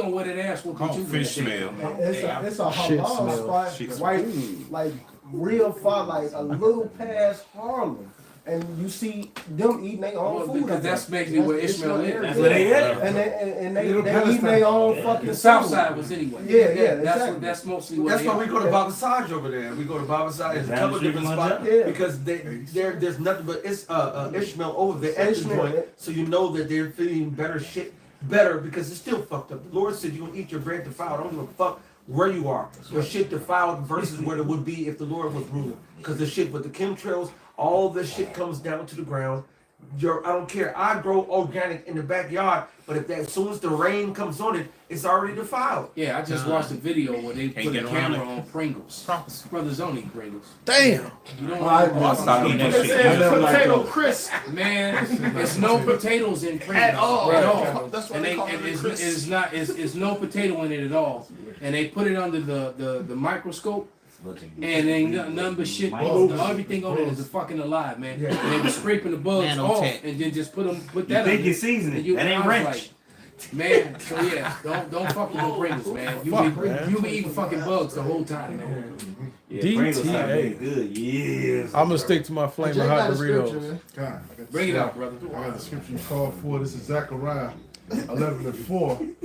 wear that ass whooping too. Fish smell. It's a halal spot right like real far, like a little past Harlem. And you see them eating their own food. Because that's basically where Ishmael is. That's where they at. And they eat their own fucking The south food. side was anyway. Yeah, That's mostly where That's they why we are. go to Baba Saj over there. We go to Baba Saj. There's a couple different spots because there's nothing but Ishmael over there at the joint. So you know that they're feeding better because it's still fucked up. The Lord said you're gonna eat your bread defiled. I don't give a fuck where you are. Your shit defiled versus where it would be if the Lord was ruling. Because the shit with the chemtrails, all this shit comes down to the ground. I don't care. I grow organic in the backyard, but as soon as the rain comes on it, it's already defiled. Yeah, I just watched a video where they put a camera on Pringles. Brothers don't eat Pringles. Damn. You don't Potato crisp. Man, there's no potatoes in Pringles At all. That's and it's no potato in it at all. And they put it under the microscope. And ain't nothing but shit. Everything on it is fucking alive, man. Yeah. And they were scraping the bugs off, and then just put that. Think you seasoning it. That ain't ranch. Man, so yeah, don't fuck with no Pringles, man. You be eating fucking bugs the whole time, man. DTA. Good. Yes. I'm gonna stick to my flaming hot Doritos. God, Bring it out, brother. I got the scripture you called for. This is Zechariah 11:4.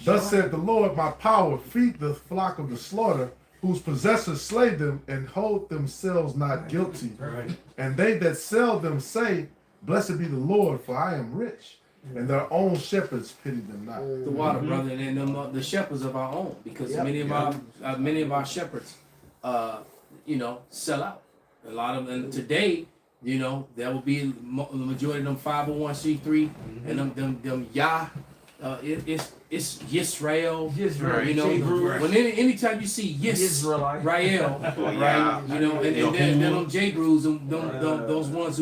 Thus said the Lord, my power, feed the flock of the slaughter, whose possessors slay them and hold themselves not guilty. Right. And they that sell them say, blessed be the Lord, for I am rich. And their own shepherds pity them not. The water, brother, and then the shepherds of our own, because many of our shepherds, sell out. A lot of them today, there will be the majority of them 501c3 and them it's Yisrael. When anytime you see Yisrael, right? And then them J Brews, those ones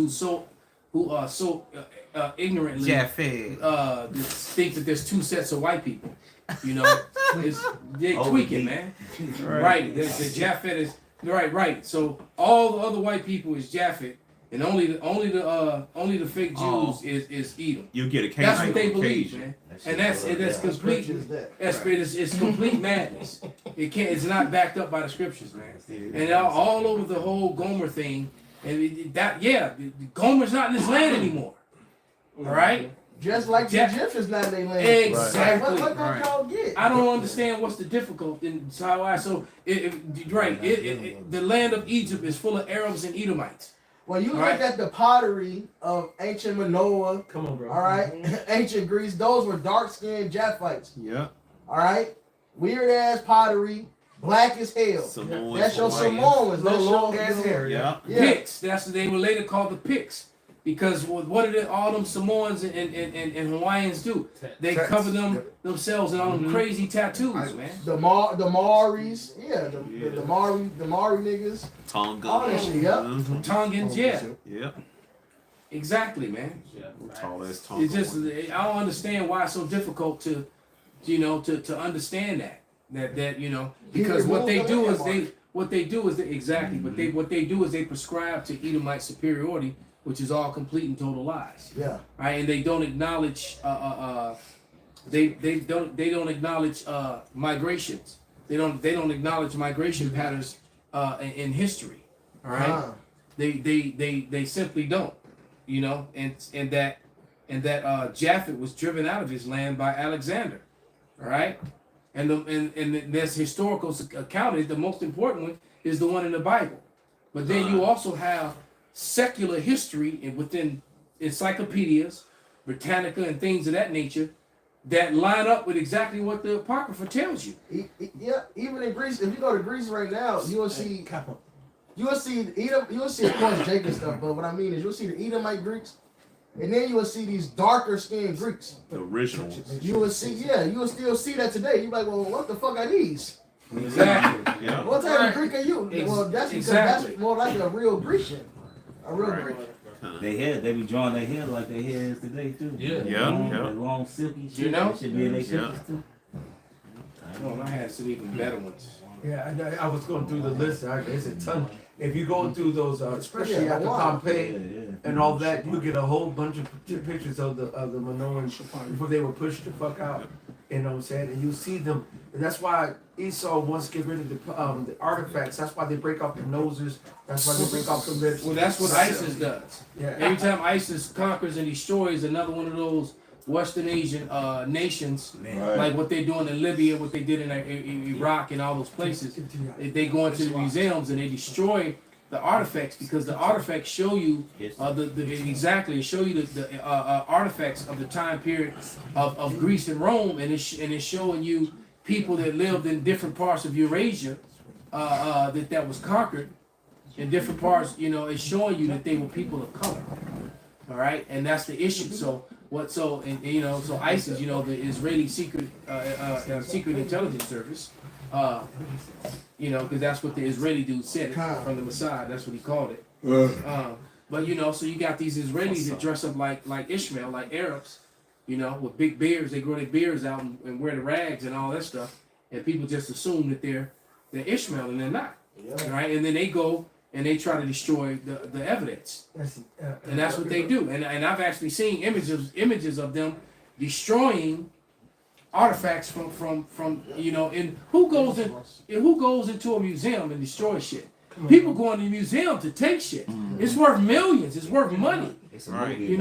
who are so ignorantly think that there's two sets of white people. They're tweaking, man. Right. The Japhet is right. So all the other white people is Japhet. And only the fake Jews is Edom. You get a case. That's what they believe, man. And that's complete. It's complete madness. It can't. It's not backed up by the scriptures, man. And all over the whole Gomer thing, and Gomer's not in this land anymore. All right. Just like the Egyptians not in their land. Exactly. What don't y'all get? I don't understand what's the difficulty in the land of Egypt is full of Arabs and Edomites. When you look at the pottery of ancient Manoah, come on, bro. All right, ancient Greece, those were dark-skinned Japhites. Yeah. All right, weird ass pottery, black as hell. Samoans, that's your Samoans. No That's long your ass hair. Yeah. Picts. That's what they were later called the Picts. Because what did all them Samoans and Hawaiians do? They cover themselves in all them crazy tattoos, man. The Maoris, the Maori niggas. Tonga. All that shit, Tongans, yeah. Yeah. Exactly, man. Tall as Tonga. It's just I don't understand why it's so difficult to understand that because what they do is exactly, but what they do is they prescribe to Edomite superiority, which is all complete and total lies. Yeah. Right, and they don't acknowledge they don't acknowledge migrations. They don't acknowledge migration patterns in history. All right. They simply don't. And that Japhet was driven out of his land by Alexander. All right. And there's historical account. The most important one is the one in the Bible. But then you also have secular history and within encyclopedias, Britannica, and things of that nature that line up with exactly what the Apocrypha tells you. Yeah, even in Greece, if you go to Greece right now, you will see Edom, you will see of course Jacob stuff, but what I mean is you'll see the Edomite Greeks, and then you will see these darker skinned Greeks. The original ones. You will see, you will still see that today. You're like, well, what the fuck are these? Exactly. Yeah. What type of Greek are you? Well, that's because that's more like a real Grecian. A real Greek. They be drawing their hair like their hair is today too. Yeah. Long silky shit. You know? Should be in their shirts too. I had some even better ones. Yeah, I was going through the list. There's a ton. If you go through those, especially after Pompeii and all that, you get a whole bunch of pictures of the Minoans before they were pushed the fuck out. You know what I'm saying? And you see them, and that's why Esau wants to get rid of the artifacts. That's why they break off the noses. That's why they break off the lips. Well, that's what ISIS does. Yeah. Every time ISIS conquers and destroys another one of those Western Asian nations, like what they're doing in Libya, what they did in Iraq, and all those places, they go into the museums and they destroy the artifacts because the artifacts show you show you the artifacts of the time period of Greece and Rome, and it's showing you people that lived in different parts of Eurasia that was conquered in different parts. It's showing you that they were people of color. All right, and that's the issue. So ISIS, the Israeli secret intelligence service. Because that's what the Israeli dude said from the Mossad. That's what he called it. But so you got these Israelis that dress up like Ishmael, like Arabs, with big beards. They grow their beards out and wear the rags and all that stuff, and people just assume that they're Ishmael and they're not. Right? And then they go and they try to destroy the evidence, and that's what they do. And I've actually seen images of them destroying artifacts from and who goes into a museum and destroys shit? People go in the museum to take shit. It's worth millions. It's worth money. It's a movie.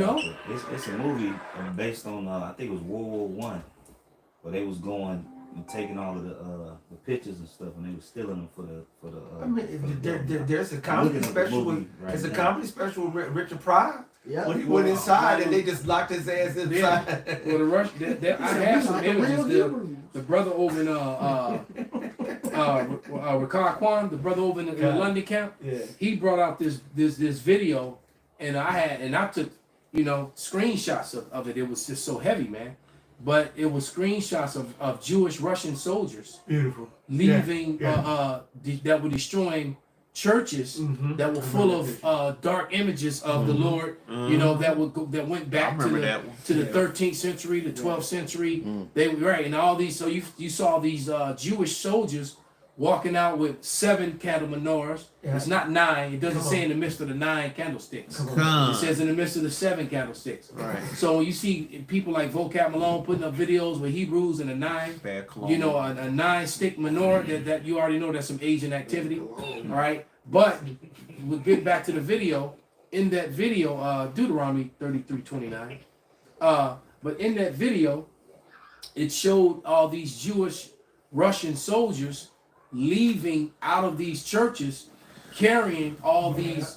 It's a movie based on I think it was World War I, where they was going and taking all of the pictures and stuff, and they was stealing them for the. I mean, there's a comedy special with a comedy special with Richard Pryor. Yeah. When he went inside and they just locked his ass inside. Well, the Rush. I have some images. The brother over in Ricard Kwan, the brother over in the London camp. Yeah. He brought out this video, and I took screenshots of it. It was just so heavy, man. But it was screenshots of Jewish Russian soldiers Beautiful. leaving that were destroying churches that were full of dark images of the Lord, that went back to the 13th century, the 12th century. They were and all these. So you saw these Jewish soldiers walking out with 7 candle menorahs. Yeah. It's not 9. It doesn't Come say on. in the midst of the 9 candlesticks. Come on. It says in the midst of the 7 candlesticks. Right. So when you see people like Vocab Malone putting up videos with Hebrews and a 9, Bad cologne. you know, a 9-stick menorah, that you already know that's some Asian activity. All right. But we'll get back to the video. In that video, Deuteronomy 33:29. But in that video, it showed all these Jewish Russian soldiers leaving out of these churches, carrying all these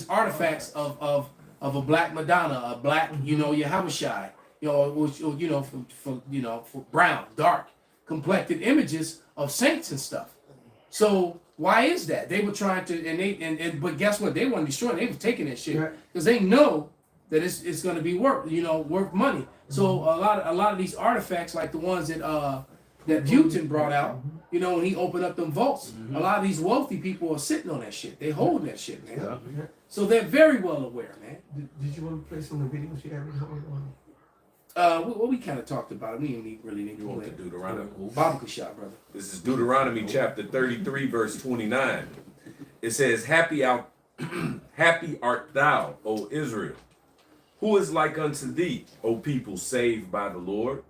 artifacts of a black Madonna, a black, you know, Yahushai, you know, which, you know, for brown, dark, complected images of saints and stuff. So why is that? They were trying to, but guess what? They weren't destroying. They were taking that shit because they know that it's going to be worth money. So a lot of these artifacts, like the ones that Putin brought out, you know, when he opened up them vaults, a lot of these wealthy people are sitting on that shit. They holding that shit, man. Yeah. So they're very well aware, man. Did you want to play some of the videos you have on? We kind of talked about it. We didn't really need to You want play the Deuteronomy? Barbecue shot, brother. This is Deuteronomy chapter 33, verse 29. It says, Happy art thou, O Israel. Who is like unto thee, O people saved by the Lord?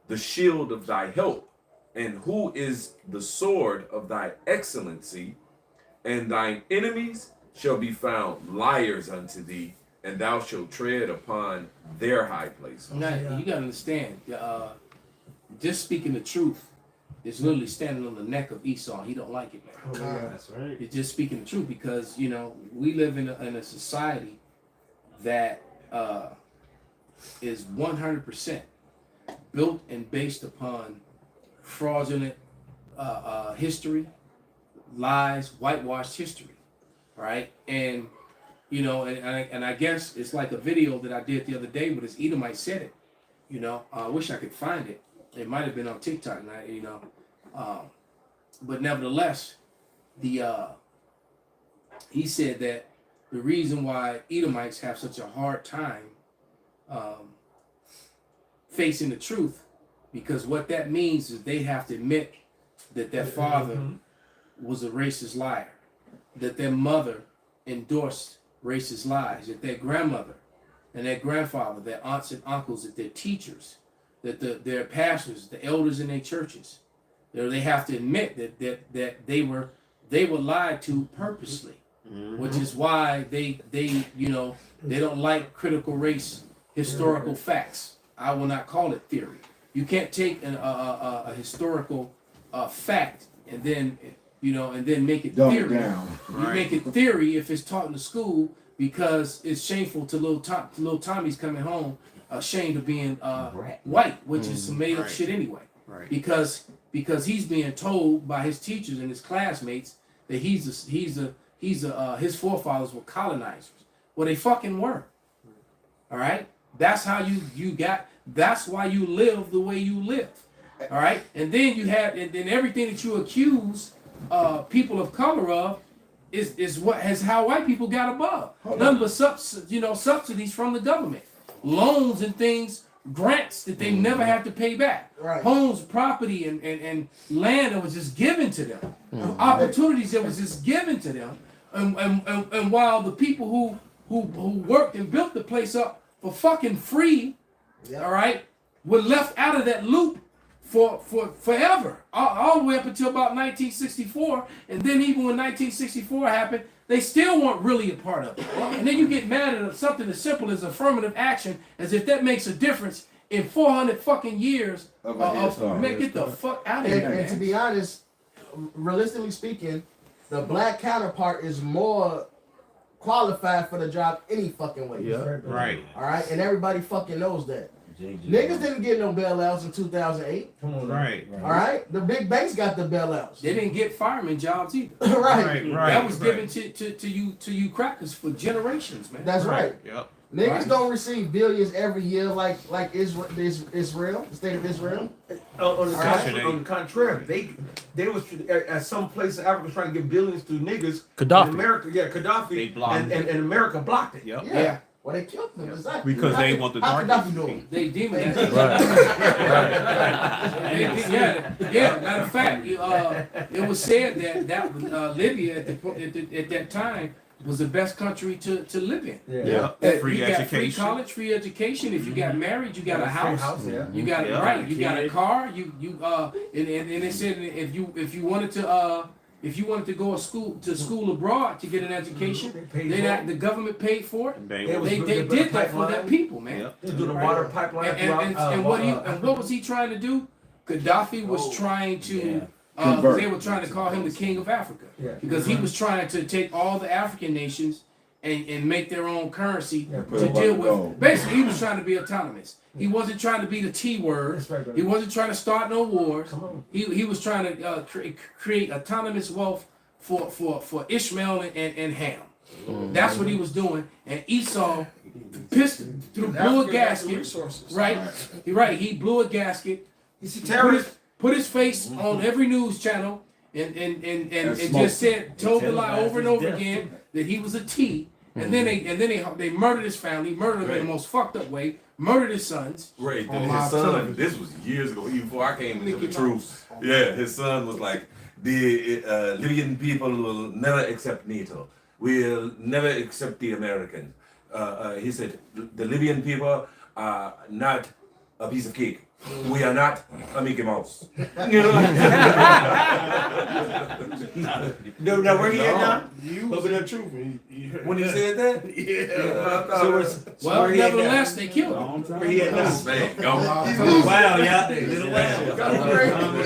The shield of thy help, and who is the sword of thy excellency? And thine enemies shall be found liars unto thee, and thou shalt tread upon their high places. Now, you gotta understand, just speaking the truth is literally standing on the neck of Esau. He don't like it, man. That's right. It's just speaking the truth because, you know, we live in a society that is 100% built and based upon fraudulent history, lies, whitewashed history, right? And you know, and I guess it's like a video that I did the other day, but this Edomite said it. You know, I wish I could find it. It might have been on TikTok, you know. But nevertheless, he said that the reason why Edomites have such a hard time facing the truth, because what that means is they have to admit that their father was a racist liar, that their mother endorsed racist lies, that their grandmother and their grandfather, their aunts and uncles, that their teachers, that their pastors, the elders in their churches, they have to admit that they were lied to purposely, which is why they you know, they don't like critical race historical facts. I will not call it theory. You can't take a historical fact and then, you know, and then make it Dumb it theory. down. You make it theory if it's taught in the school, because it's shameful to little Tommy's coming home ashamed of being white, which is some made up shit anyway. Right. Because he's being told by his teachers and his classmates that his forefathers were colonizers. Well, they fucking were. All right. That's how you got. That's why you live the way you live. All right. And then you have, and then everything that you accuse people of color of is how white people got above. Nothing but subsidies from the government, loans and things, grants that they never have to pay back, homes, property, and land that was just given to them, opportunities that was just given to them, and while the people who worked and built the place up for fucking free, all right, were left out of that loop for forever, all the way up until about 1964, and then even when 1964 happened, they still weren't really a part of it. And then you get mad at something as simple as affirmative action, as if that makes a difference in 400 fucking years of man, get the fuck out of here. And to be honest, realistically speaking, the black counterpart is more qualified for the job any fucking way. Yeah. Right. All right, and everybody fucking knows that. Niggas didn't get no bailouts in 2008. Right. All right, the big banks got the bailouts. They didn't get fireman jobs either. Right. That was given to you crackers for generations, man. That's right. Yep. Niggas don't receive billions every year like Israel, the state of Israel. On the contrary, they was at some place in Africa trying to give billions to niggas. Gaddafi. In America, Gaddafi. They blocked and America blocked it. Yep. Yeah. Well, they killed them. Exactly. Because they want the How dark. Gaddafi do it? They demonized it. Yeah. Matter of fact, it was said that Libya at that time was the best country to live in. Yeah. That Free you got free education. college, free education. If you got married, you got a house. yeah. You got Yeah. right. You got a car. And they said if you wanted to go to school abroad to get an education, the government paid for it. They It was They good did that for pipeline. their people, man. Yep. They do the water pipeline And what was he trying to do? Gaddafi was trying to. Convert. They were trying to call him the king of Africa because he was trying to take all the African nations and make their own currency put to them deal on the with. gold. Basically, he was trying to be autonomous. He wasn't trying to be the T word. That's right, brother. He wasn't trying to start no wars. Come on. He was trying to create autonomous wealth for Ishmael and Ham. That's what he was doing. And Esau pissed through, blew a gasket. Right. He blew a gasket. He's a terrorist. Put his face on every news channel and just told the lie over and over again that he was a T. And then they murdered his family, murdered him in the most fucked up way, murdered his sons. Right, On his live son. television. This was years ago, even before I came into the truth. Yeah, his son was like, the Libyan people will never accept NATO. We'll never accept the Americans. He said, the Libyan people are not a piece of cake. We are not a Mickey Mouse. You know? No, now where he at now? You was in the truth. When he said that? Yeah. So it's Well, where he at nevertheless, now? they killed him. Where he at now? Man, go. Wow, yeah. Little wow.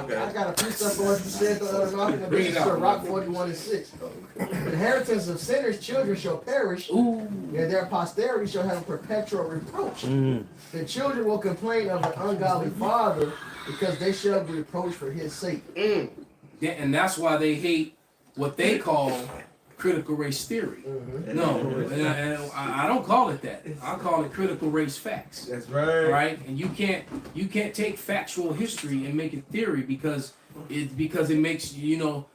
I got a precept for what you said the other night. Bring it out. Rock 41:6. The inheritance of sinners' children shall perish, Ooh. and their posterity shall have a perpetual reproach. The children will complain of the ungodly father because they shall be reproached for his sake. Yeah, and that's why they hate what they call critical race theory. No, and I don't call it that. I call it critical race facts. That's All right. right, and you can't take factual history and make it theory because it makes little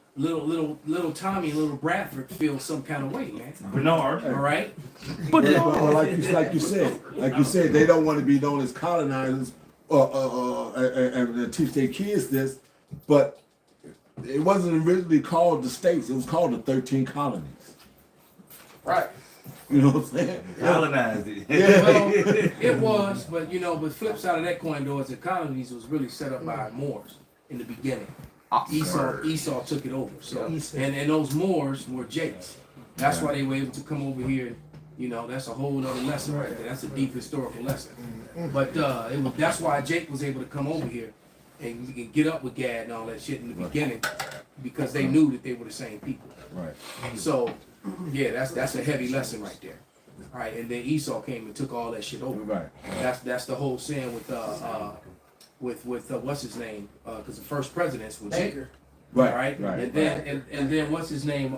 Tommy, little Bradford feel some kind of way, man. Bernard. All right, Well, like you said, they don't want to be known as colonizers and teach their kids this, but it wasn't originally called the states. It was called the 13 colonies. right. You know what I'm saying? Colonized it. Well, it was, but but flip side of that coin though is the colonies was really set up by Moors in the beginning. Esau took it over. So and those Moors were Jakes. That's why they were able to come over here. That's a whole other lesson right there. That's a deep historical lesson. But that's why Jake was able to come over here and get up with Gad and all that shit in the beginning because they knew that they were the same people. Right. So yeah, that's a heavy lesson right there. All right, and then Esau came and took all that shit over. Right. That's the whole sin with what's his name? Because the first presidents were Jake. Right. All right. Right. And then and then what's his name?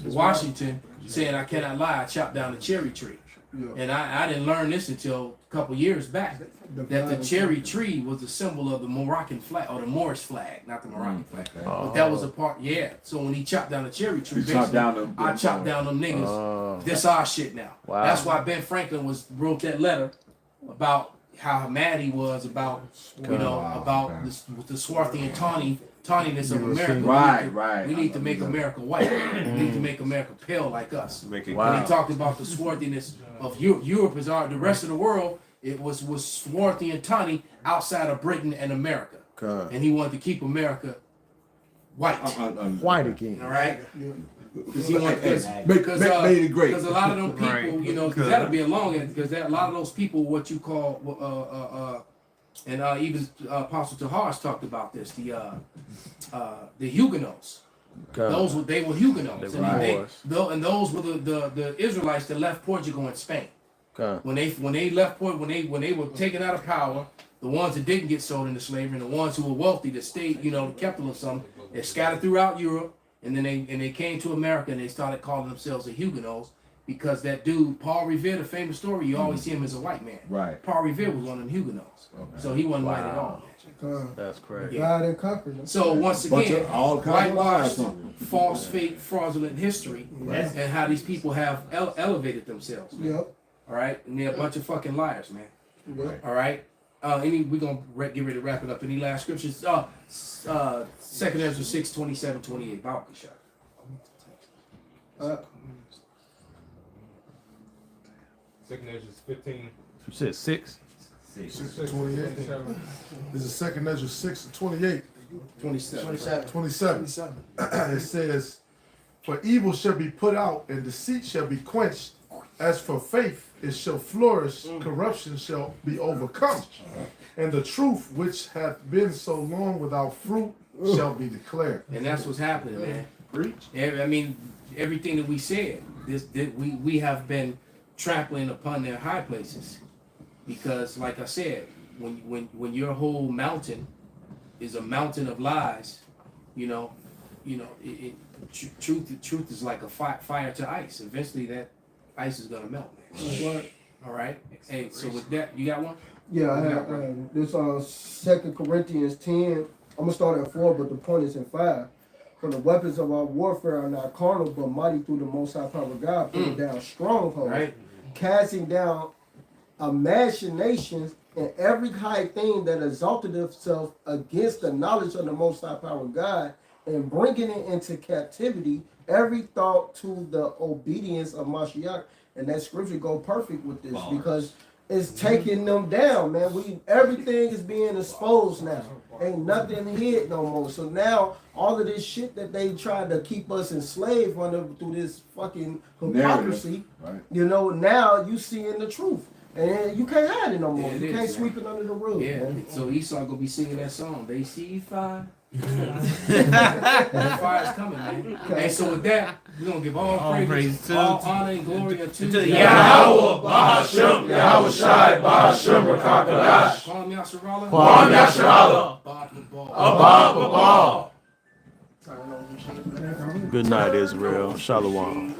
Washington saying I cannot lie. I chopped down the cherry tree. And I didn't learn this until a couple years back. That the cherry tree was a symbol of the Moroccan flag or the Moorish flag, not the Moroccan flag. But that was a part. Yeah. So when he chopped down the cherry tree, He chopped down them- I chopped down them niggas. This our shit now. Wow. That's why Ben Franklin wrote that letter about how mad he was about about the swarthy and tawniness of America. Right. We need to make America white. We need to make America pale like us. Make it When he talked about the swarthiness of Europe is the rest of the world. It was swarthy and tawny outside of Britain and America, and he wanted to keep America white. White again. All right. Because he wanted Made it great. Because a lot of them people, because that'll be a long end. Because a lot of those people, what you call, and even Apostle Tahars talked about this. The Huguenots. They were Huguenots, and those were the Israelites that left Portugal and Spain. When they left when they were taken out of power, the ones that didn't get sold into slavery, and the ones who were wealthy that stayed, kept them some, they scattered throughout Europe, and then they came to America and they started calling themselves the Huguenots, because that dude Paul Revere, the famous story, you always see him as a white man. Right. Paul Revere was one of them Huguenots, so he wasn't white at all. That's crazy. God and conquered. So once Bunch again, of all kinds of lies. whitewashed, false, fake, fraudulent history, and how these people have elevated themselves. Man. Yep. All right, and they're a bunch of fucking liars, man. Yep. All right. We're gonna get ready to wrap it up. Any last scriptures? 2nd Ezra 6, 27, 28. Balkan shot. Second Ezra 15. You said 6? 28. This is 2nd Ezra 6 and 28. 27. 27. It says, "For evil shall be put out, and deceit shall be quenched. As for faith, it shall flourish. Corruption shall be overcome. And the truth, which hath been so long without fruit, shall be declared." And that's what's happening, man. Preach. I mean, everything that we said, we have been trampling upon their high places, because, like I said, when your whole mountain is a mountain of lies, truth is like a fire to ice. Eventually, that ice is gonna melt, man. All right. Hey, so with that, you got one? Yeah, I have this 2 Corinthians 10. I'm gonna start at 4, but the point is in 5. For the weapons of our warfare are not carnal, but mighty through the Most High power of God, putting down strongholds, Right. casting down imaginations and every high thing that exalted itself against the knowledge of the Most High power of God, and bringing it into captivity, every thought to the obedience of Mashiach. And that scripture go perfect with this, because it's taking them down, man. Everything is being exposed now. Ain't nothing hid no more. So now all of this shit that they tried to keep us enslaved under through this fucking hypocrisy, Right. now you seeing the truth. And you can't hide it no more. Yeah, it You is, can't man. sweep it under the rug. Yeah. Man. So Esau gonna be singing that song. They see fire. The fire's coming, man. Hey, so with that, we're gonna give all praise, all honor and glory unto Yahweh, Bahashem, Yahweh Shai, Bahashem, Rakakadash, Kwam Yasharallah, Kwam Yasharallah, Abba Babal. Good night, Israel. Shalom.